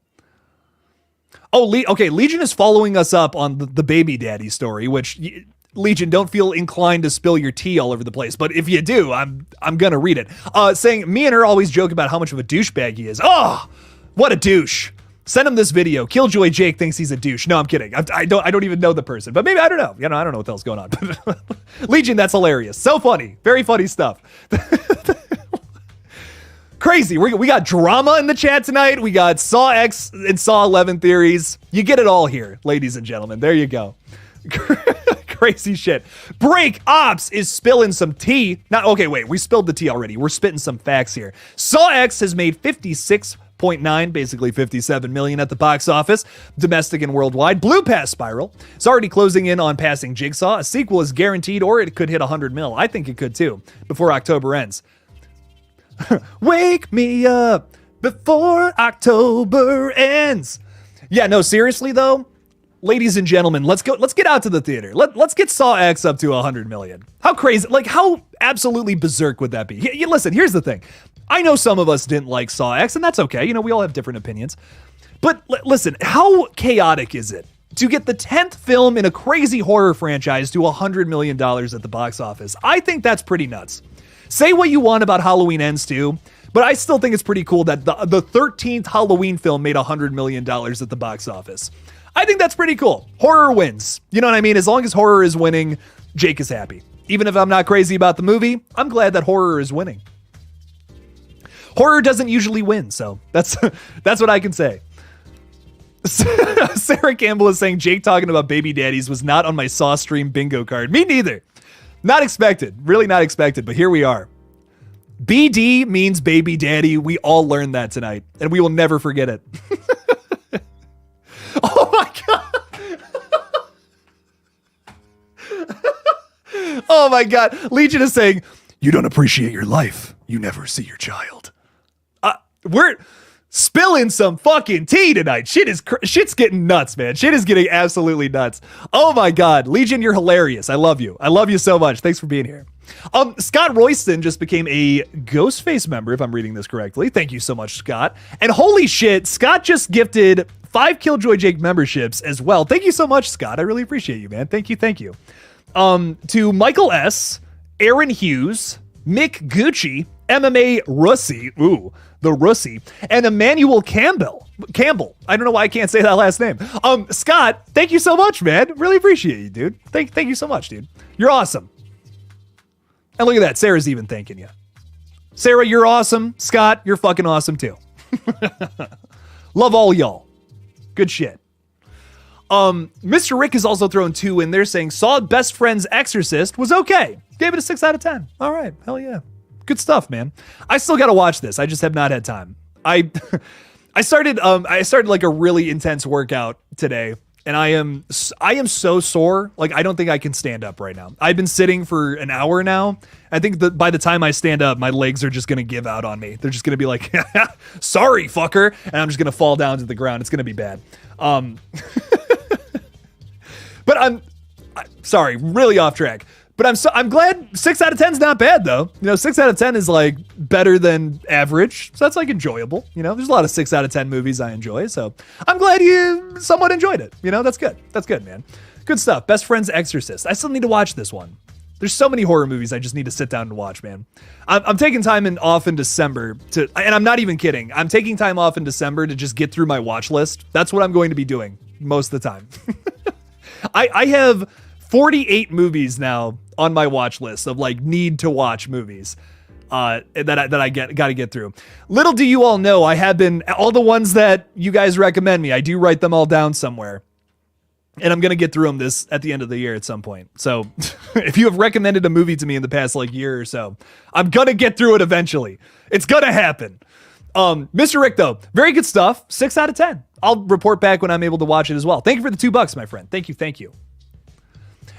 Oh, okay, Legion is following us up on the baby daddy story, which... Legion, don't feel inclined to spill your tea all over the place, but if you do, I'm gonna read it. Saying, me and her always joke about how much of a douchebag he is. Oh, what a douche. Send him this video. KillJoy Jake thinks he's a douche. No, I'm kidding. I don't even know the person, but maybe, I don't know. You know, I don't know what the hell's going on. Legion, that's hilarious. So funny. Very funny stuff. Crazy. We got drama in the chat tonight. We got Saw X and Saw 11 theories. You get it all here, ladies and gentlemen. There you go. Crazy shit. Break Ops is spilling some tea. Okay, wait. We spilled the tea already. We're spitting some facts here. Saw X has made 56.9, basically 57 million at the box office, domestic and worldwide. Blue Pass Spiral is already closing in on passing Jigsaw. A sequel is guaranteed, or it could hit 100 mil. I think it could too, before October ends. Wake me up before October ends. Yeah, no, seriously though. Ladies and gentlemen, let's get out to the theater. Let's get Saw X up to 100 million. How crazy, like how absolutely berserk would that be? Listen, here's the thing. I know some of us didn't like Saw X, and that's okay. You know, we all have different opinions. But listen, how chaotic is it to get the 10th film in a crazy horror franchise to $100 million at the box office? I think that's pretty nuts. Say what you want about Halloween Ends 2, but I still think it's pretty cool that the 13th Halloween film made $100 million at the box office. I think that's pretty cool. Horror wins. You know what I mean? As long as horror is winning, Jake is happy. Even if I'm not crazy about the movie, I'm glad that horror is winning. Horror doesn't usually win, so that's what I can say. Sarah Campbell is saying Jake talking about baby daddies was not on my Saw stream bingo card. Me neither. Not expected. Really not expected, but here we are. BD means baby daddy. We all learned that tonight, and we will never forget it. Oh my God. Oh my God. Legion is saying, you don't appreciate your life. You never see your child. We're spilling some fucking tea tonight. Shit's getting nuts, man. Shit is getting absolutely nuts. Oh my God. Legion, you're hilarious. I love you. I love you so much. Thanks for being here. Scott Royston just became a Ghostface member, if I'm reading this correctly. Thank you so much, Scott. And holy shit, Scott just gifted 5 KillJoy Jake memberships as well. Thank you so much, Scott. I really appreciate you, man. Thank you. To Michael S., Aaron Hughes, Mick Gucci, MMA Russi, the Russi, and Emmanuel Campbell. I don't know why I can't say that last name. Scott, thank you so much, man. Really appreciate you, dude. Thank you so much, dude. You're awesome. And look at that. Sarah's even thanking you. Sarah, you're awesome. Scott, you're fucking awesome too. Love all y'all. Good shit. Mr. Rick has also thrown 2 in there saying saw Best Friend's Exorcist was okay. Gave it a 6 out of 10. All right. Hell yeah. Good stuff, man. I still got to watch this. I just have not had time. I started like a really intense workout today, and I am so sore. Like, I don't think I can stand up right now. I've been sitting for an hour now. I think that by the time I stand up, my legs are just going to give out on me. They're just going to be like, sorry, fucker. And I'm just going to fall down to the ground. It's going to be bad. But I'm sorry, really off track. But I'm glad 6 out of 10 is not bad, though. 6 out of 10 is like better than average. So that's like enjoyable. There's a lot of 6 out of 10 movies I enjoy. So I'm glad you somewhat enjoyed it. That's good. That's good, man. Good stuff. Best Friend's Exorcist. I still need to watch this one. There's so many horror movies I just need to sit down and watch, man. I'm taking time off in December and I'm not even kidding. I'm taking time off in December to just get through my watch list. That's what I'm going to be doing most of the time. I have 48 movies now on my watch list of like need to watch movies that I got to get through. Little do you all know, I have been all the ones that you guys recommend me. I do write them all down somewhere, and I'm going to get through them at the end of the year at some point. So if you have recommended a movie to me in the past like year or so, I'm going to get through it eventually. It's going to happen. Mr. Rick though, very good stuff. 6 out of 10. I'll report back when I'm able to watch it as well. Thank you for the $2, my friend. Thank you.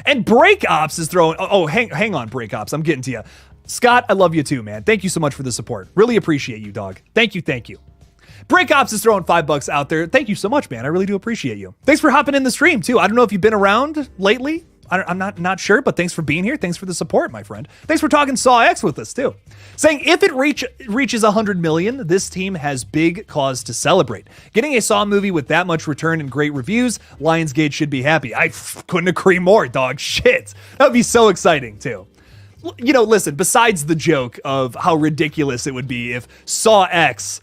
And Break Ops is throwing... Oh, hang on, Break Ops. I'm getting to you. Scott, I love you too, man. Thank you so much for the support. Really appreciate you, dog. Thank you. Break Ops is throwing $5 out there. Thank you so much, man. I really do appreciate you. Thanks for hopping in the stream, too. I don't know if you've been around lately. I'm not sure, but thanks for being here. Thanks for the support, my friend. Thanks for talking Saw X with us, too. Saying, if it reaches 100 million, this team has big cause to celebrate. Getting a Saw movie with that much return and great reviews, Lionsgate should be happy. I couldn't agree more, dog. Shit. That would be so exciting, too. Listen, besides the joke of how ridiculous it would be if Saw X...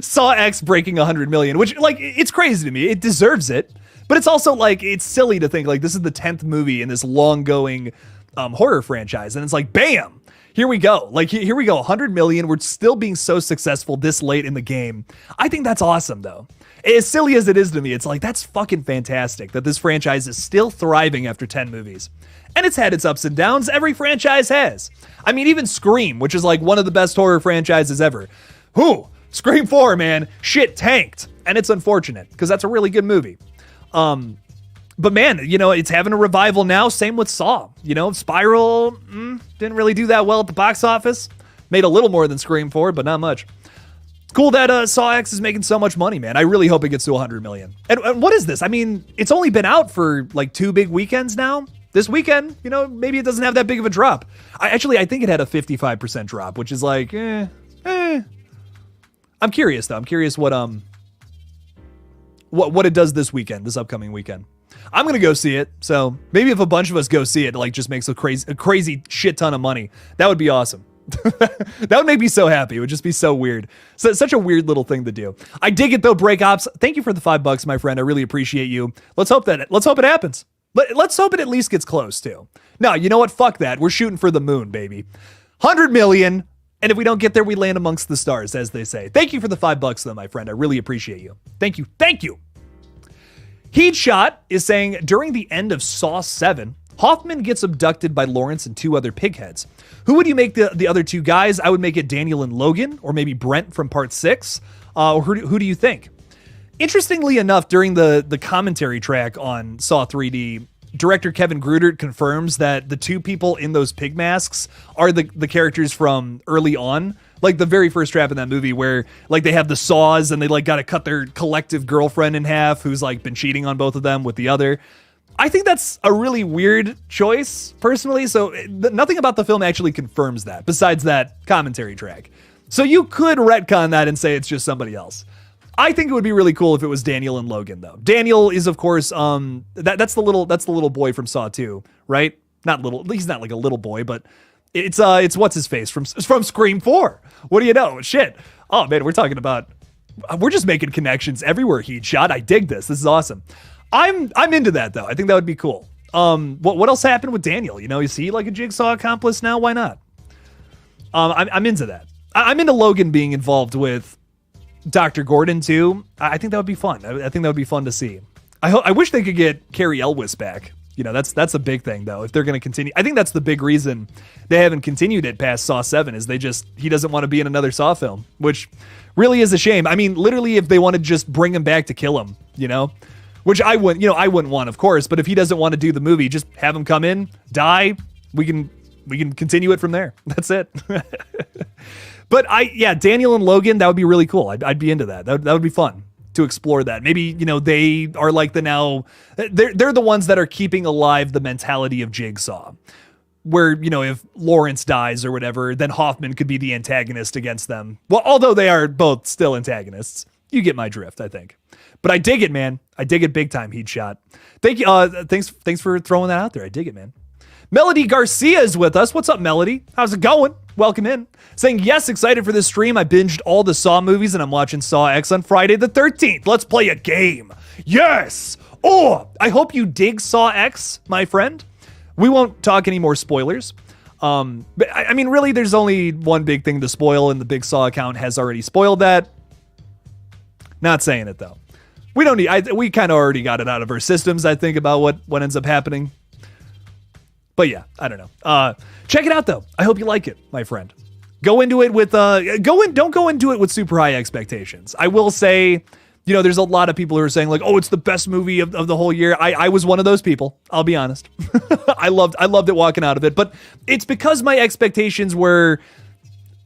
Saw X breaking 100 million, which, like, it's crazy to me. It deserves it. But it's also, like, it's silly to think, like, this is the 10th movie in this long-going horror franchise. And it's like, bam, here we go. Like, here we go, 100 million. We're still being so successful this late in the game. I think that's awesome, though. As silly as it is to me, it's like, that's fucking fantastic that this franchise is still thriving after 10 movies. And it's had its ups and downs. Every franchise has. I mean, even Scream, which is, like, one of the best horror franchises ever. Scream 4, man, shit tanked. And it's unfortunate, because that's a really good movie. But man, it's having a revival now. Same with Saw. Spiral didn't really do that well at the box office. Made a little more than Scream 4, but not much. It's cool that Saw X is making so much money, man. I really hope it gets to 100 million. And what is this? I mean, it's only been out for like 2 big weekends now. This weekend, maybe it doesn't have that big of a drop. I think it had a 55% drop, which is like, I'm curious though. I'm curious what it does this upcoming weekend. I'm going to go see it. So maybe if a bunch of us go see it, like just makes a crazy shit ton of money. That would be awesome. That would make me so happy. It would just be so weird. So such a weird little thing to do. I dig it though, Break Ops. Thank you for the $5, my friend. I really appreciate you. Let's hope it happens. Let's hope it at least gets close too. No, you know what? Fuck that. We're shooting for the moon, baby. 100 million. And if we don't get there, we land amongst the stars, as they say. Thank you for the $5 though, my friend. I really appreciate you. Thank you. Heat Shot is saying, during the end of Saw 7, Hoffman gets abducted by Lawrence and 2 other pigheads. Who would you make the other 2 guys? I would make it Daniel and Logan, or maybe Brent from part 6. Or who do you think? Interestingly enough, during the commentary track on Saw 3D, director Kevin Grudert confirms that the 2 people in those pig masks are the characters from early on. Like the very first trap in that movie where like they have the saws and they like got to cut their collective girlfriend in half who's like been cheating on both of them with the other. I think that's a really weird choice personally. So nothing about the film actually confirms that besides that commentary track. So you could retcon that and say it's just somebody else. I think it would be really cool if it was Daniel and Logan though. Daniel is of course that's the little boy from Saw 2, right? Not little, he's not like a little boy, but it's what's his face from Scream 4. What do you know? Shit. Oh man, we're just making connections everywhere. Heat shot. I dig this. This is awesome. I'm into that though. I think that would be cool. What else happened with Daniel? You know, is he like a Jigsaw accomplice now? Why not? I'm into that. I'm into Logan being involved with Dr. Gordon too. I think that would be fun. I think that would be fun to see. I wish they could get Carrie Elwes back. You know, that's a big thing though. If they're going to continue, I think that's the big reason they haven't continued it past Saw 7 is he doesn't want to be in another Saw film, which really is a shame. I mean, literally if they want to just bring him back to kill him, you know, which I wouldn't want, of course, but if he doesn't want to do the movie, just have him come in, die. We can continue it from there. That's it. But Daniel and Logan, that would be really cool. I'd be into that. That would be fun to explore that. Maybe, you know, they are like they're the ones that are keeping alive the mentality of Jigsaw. Where, you know, if Lawrence dies or whatever, then Hoffman could be the antagonist against them. Well, although they are both still antagonists. You get my drift, I think. But I dig it, man. I dig it big time, Heat Shot. Thank you. Thanks for throwing that out there. I dig it, man. Melody Garcia is with us. What's up, Melody? How's it going? Welcome in. Saying, yes, excited for this stream. I binged all the Saw movies and I'm watching Saw X on Friday the 13th. Let's play a game. Yes. Oh, I hope you dig Saw X, my friend. We won't talk any more spoilers. But I mean, really, there's only one big thing to spoil, and the Big Saw account has already spoiled that. Not saying it, though. We don't need, we kind of already got it out of our systems, I think, about what ends up happening. But yeah, I don't know. Check it out though. I hope you like it, my friend. Go into it with don't go into it with super high expectations. I will say, you know, there's a lot of people who are saying like, oh, it's the best movie of the whole year. I was one of those people. I'll be honest. I loved it walking out of it, but it's because my expectations were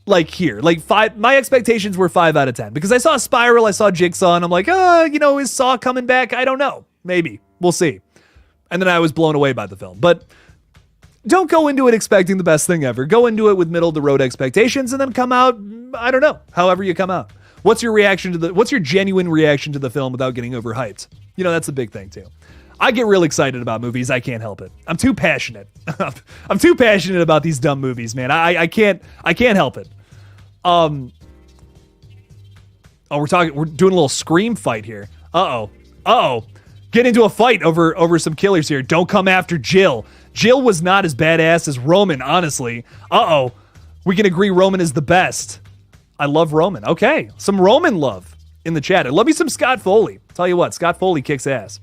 like here, like 5. My expectations were 5 out of 10 because I saw Spiral, I saw Jigsaw, and I'm like, you know, is Saw coming back? I don't know. Maybe we'll see. And then I was blown away by the film, but don't go into it expecting the best thing ever. Go into it with middle of the road expectations and then come out, I don't know, however you come out. What's your genuine reaction to the film without getting overhyped? You know, that's a big thing too. I get real excited about movies. I can't help it. I'm too passionate. I'm too passionate about these dumb movies, man. I can't help it. We're doing a little Scream fight here. Uh-oh. Get into a fight over some killers here. Don't come after Jill. Jill was not as badass as Roman, honestly. Uh-oh. We can agree Roman is the best. I love Roman. Okay. Some Roman love in the chat. I love me some Scott Foley. Tell you what, Scott Foley kicks ass.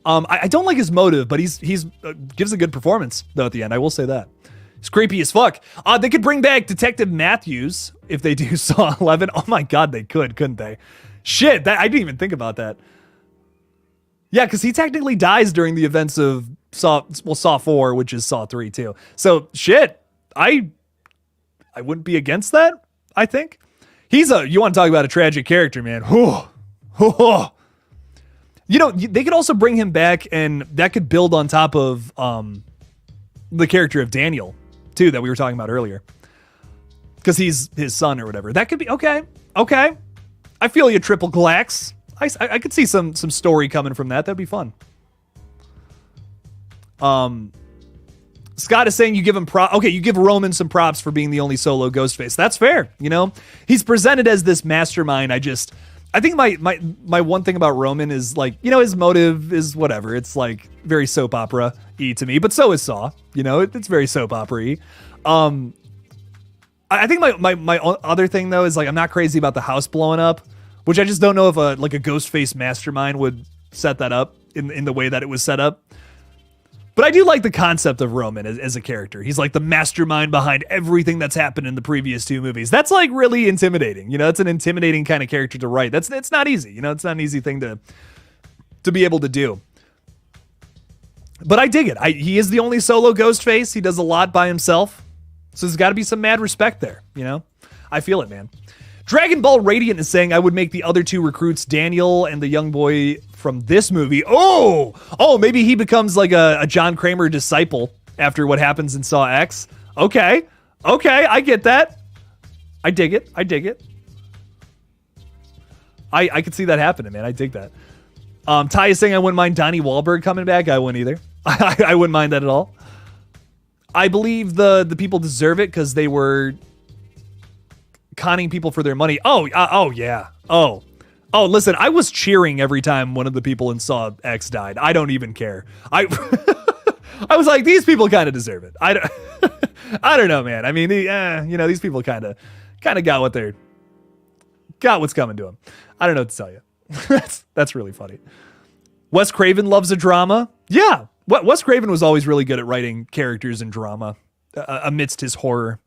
I don't like his motive, but he's gives a good performance, though, at the end. I will say that. It's creepy as fuck. They could bring back Detective Matthews if they do Saw 11. Oh my God, they could, couldn't they? Shit, I didn't even think about that. Yeah, because he technically dies during the events of Saw 4, which is Saw 3 too. So shit, I wouldn't be against that. I think you want to talk about a tragic character, man. You know, they could also bring him back, and that could build on top of the character of Daniel too that we were talking about earlier, because he's his son or whatever. That could be okay. I feel you, Triple Glax. I could see some story coming from that. That'd be fun. Scott is saying you give him you give Roman some props for being the only solo Ghostface. That's fair. You know, he's presented as this mastermind. I think my one thing about Roman is like, you know, his motive is whatever. It's like very soap opera-y to me, but so is Saw. You know, it's very soap opera-y. I think my other thing though is like, I'm not crazy about the house blowing up, which I just don't know if a Ghostface mastermind would set that up in the way that it was set up. But I do like the concept of Roman as a character. He's like the mastermind behind everything that's happened in the previous 2 movies. That's like really intimidating. You know, it's an intimidating kind of character to write. It's not easy. You know, it's not an easy thing to be able to do. But I dig it. He is the only solo Ghostface. He does a lot by himself. So there's got to be some mad respect there, you know? I feel it, man. Dragon Ball Radiant is saying I would make the other 2 recruits, Daniel and the young boy from this movie. Oh, maybe he becomes like a John Kramer disciple after what happens in Saw X. Okay, I get that. I dig it. I could see that happening, man. I dig that. Ty is saying I wouldn't mind Donnie Wahlberg coming back. I wouldn't either. I wouldn't mind that at all. I believe the people deserve it because they were conning people for their money. Yeah. Listen, I was cheering every time one of the people in Saw X died. I don't even care. I was like, these people kind of deserve it. I don't know, man. I mean, these people kind of got what's coming to them. I don't know what to tell you. That's really funny. Wes Craven loves a drama. Yeah. Wes Craven was always really good at writing characters and drama amidst his horror.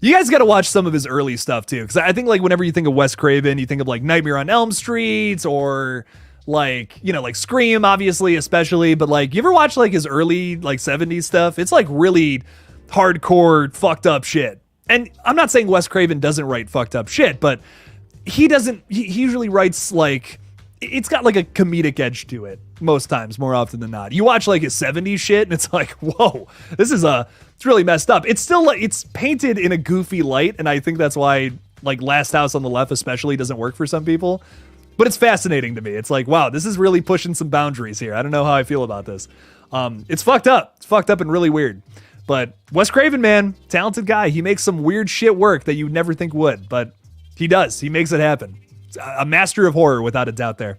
You guys got to watch some of his early stuff too, because I think like whenever you think of Wes Craven, you think of like Nightmare on Elm Street or like, you know, like Scream, obviously, especially. But like, you ever watch like his early like 70s stuff? It's like really hardcore, fucked up shit. And I'm not saying Wes Craven doesn't write fucked up shit, but he usually writes like, it's got like a comedic edge to it most times, more often than not. You watch like his 70s shit and it's like, whoa, it's really messed up. It's still like, it's painted in a goofy light. And I think that's why like Last House on the Left especially doesn't work for some people, but it's fascinating to me. It's like, wow, this is really pushing some boundaries here. I don't know how I feel about this. It's fucked up. It's fucked up and really weird. But Wes Craven, man, talented guy. He makes some weird shit work that you never think would, but he does. He makes it happen. A master of horror, without a doubt there.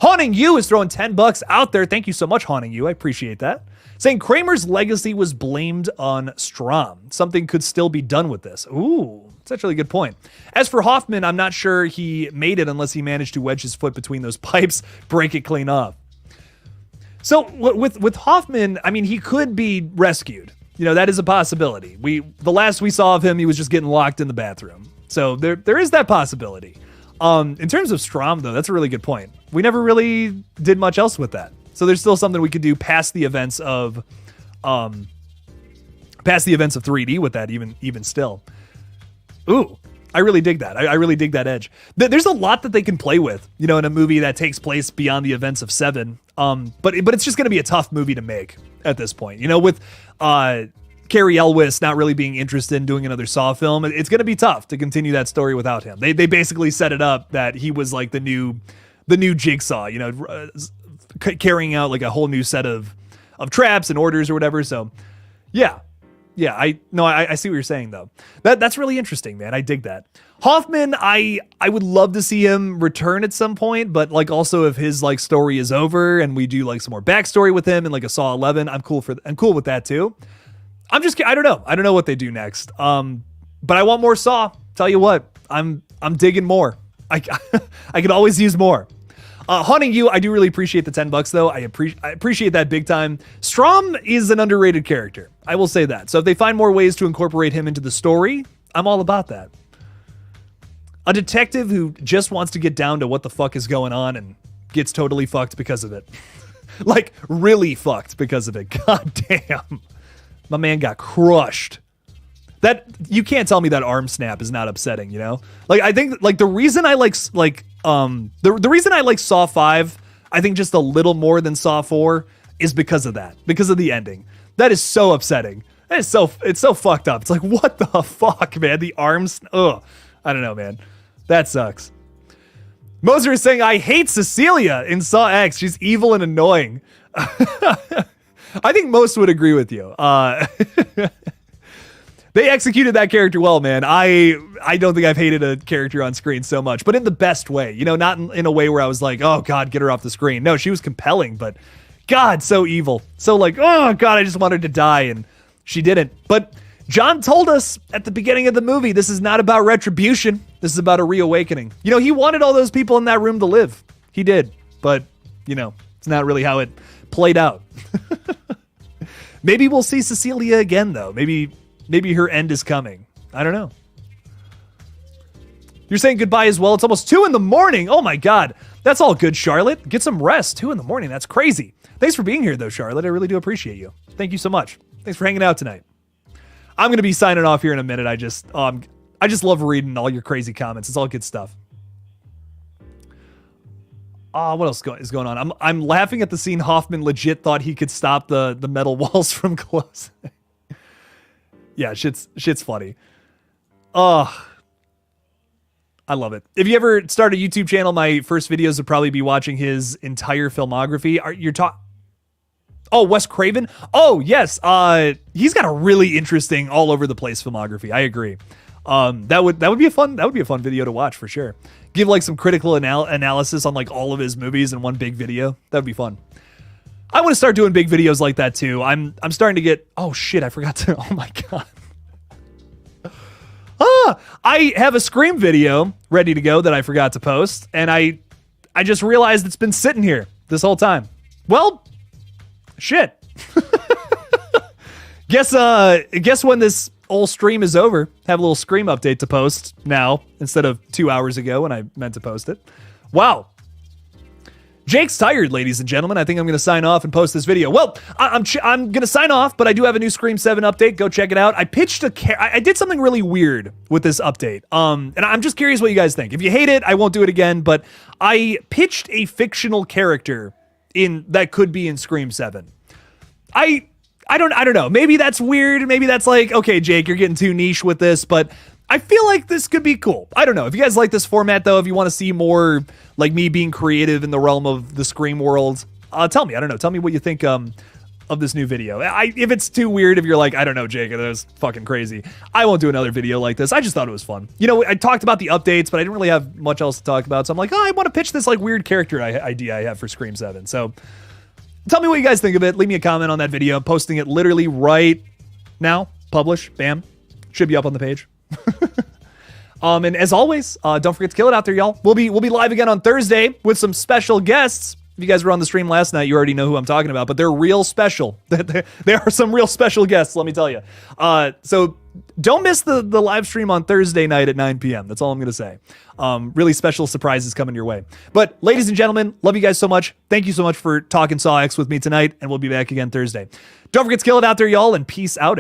Haunting You is throwing $10 out there. Thank you so much, Haunting You. I appreciate that. Saying Kramer's legacy was blamed on Strom. Something could still be done with this. Ooh, that's actually a good point. As for Hoffman, I'm not sure he made it unless he managed to wedge his foot between those pipes, break it clean off. So with Hoffman, I mean, he could be rescued. You know, that is a possibility. The last we saw of him, he was just getting locked in the bathroom. So there is that possibility. In terms of Strom, though, that's a really good point. We never really did much else with that. So there's still something we could do past the events of 3D with that, even still. Ooh, I really dig that. I really dig that edge. There's a lot that they can play with, you know, in a movie that takes place beyond the events of 7. But it's just going to be a tough movie to make at this point. You know, with Cary Elwes not really being interested in doing another Saw film, it's going to be tough to continue that story without him. They basically set it up that he was like the new Jigsaw, you know, carrying out like a whole new set of traps and orders or whatever. So yeah, I see what you're saying though. That's really interesting, man. I dig that. Hoffman, I would love to see him return at some point, but like also if his like story is over and we do like some more backstory with him and like a Saw 11, I'm cool with that too. I don't know. I don't know what they do next. But I want more Saw. Tell you what, I'm digging more. I could always use more. Haunting You, I do really appreciate the $10 though. I appreciate that big time. Strom is an underrated character. I will say that. So if they find more ways to incorporate him into the story, I'm all about that. A detective who just wants to get down to what the fuck is going on and gets totally fucked because of it. Like really fucked because of it. God damn. My man got crushed. That you can't tell me that arm snap is not upsetting, you know? Like I think like the reason I like the reason I like Saw 5, I think just a little more than Saw 4 is because of that. Because of the ending. That is so upsetting. It's so fucked up. It's like what the fuck, man? The arms, ugh. I don't know, man. That sucks. Moser is saying I hate Cecilia in Saw X. She's evil and annoying. I think most would agree with you. They executed that character well, man. I don't think I've hated a character on screen so much, but in the best way. You know, not in a way where I was like, oh, God, get her off the screen. No, she was compelling, but God, so evil. So like, oh, God, I just wanted to die, and she didn't. But John told us at the beginning of the movie, this is not about retribution. This is about a reawakening. You know, he wanted all those people in that room to live. He did, but, you know, it's not really how it played out. Maybe we'll see Cecilia again, though. Maybe her end is coming. I don't know. You're saying goodbye as well. It's almost 2 a.m. Oh my God. That's all good, Charlotte. Get some rest. 2 a.m. That's crazy. Thanks for being here, though, Charlotte. I really do appreciate you. Thank you so much. Thanks for hanging out tonight. I'm going to be signing off here in a minute. I just love reading all your crazy comments. It's all good stuff. What else is going on? I'm laughing at the scene. Hoffman legit thought he could stop the metal walls from closing. Yeah, shit's funny. I love it. If you ever start a YouTube channel, my first videos would probably be watching his entire filmography. Wes Craven? Oh, yes. He's got a really interesting all over the place filmography. I agree. That would be a fun video to watch for sure. Give like some critical analysis on like all of his movies in one big video. That would be fun. I want to start doing big videos like that too. I'm starting to get, oh shit, I forgot to, oh my God. I have a Scream video ready to go that I forgot to post, and I just realized it's been sitting here this whole time. Well, shit. Guess when this whole stream is over, have a little Scream update to post now instead of 2 hours ago when I meant to post it. Wow. Jake's tired, ladies and gentlemen. I think I'm going to sign off and post this video. Well, I'm going to sign off, but I do have a new Scream 7 update. Go check it out. I pitched I did something really weird with this update. And I'm just curious what you guys think. If you hate it, I won't do it again, but I pitched a fictional character that could be in Scream 7. I don't know. Maybe that's weird. Maybe that's like, okay, Jake, you're getting too niche with this, but I feel like this could be cool. I don't know. If you guys like this format, though, if you want to see more like me being creative in the realm of the Scream world, tell me. I don't know. Tell me what you think of this new video. If it's too weird, if you're like, I don't know, Jake, that was fucking crazy, I won't do another video like this. I just thought it was fun. You know, I talked about the updates, but I didn't really have much else to talk about. So I'm like, I want to pitch this like weird character idea I have for Scream 7. So tell me what you guys think of it. Leave me a comment on that video. I'm posting it literally right now. Publish. Bam. Should be up on the page. And as always, don't forget to kill it out there, y'all. We'll be live again on Thursday with some special guests. If you guys were on the stream last night, you already know who I'm talking about, but they're real special. There are some real special guests, let me tell you. So don't miss the live stream on Thursday night at 9 p.m. That's all I'm going to say. Really special surprises coming your way. But ladies and gentlemen, love you guys so much. Thank you so much for talking Saw X with me tonight, and we'll be back again Thursday. Don't forget to kill it out there, y'all, and peace out.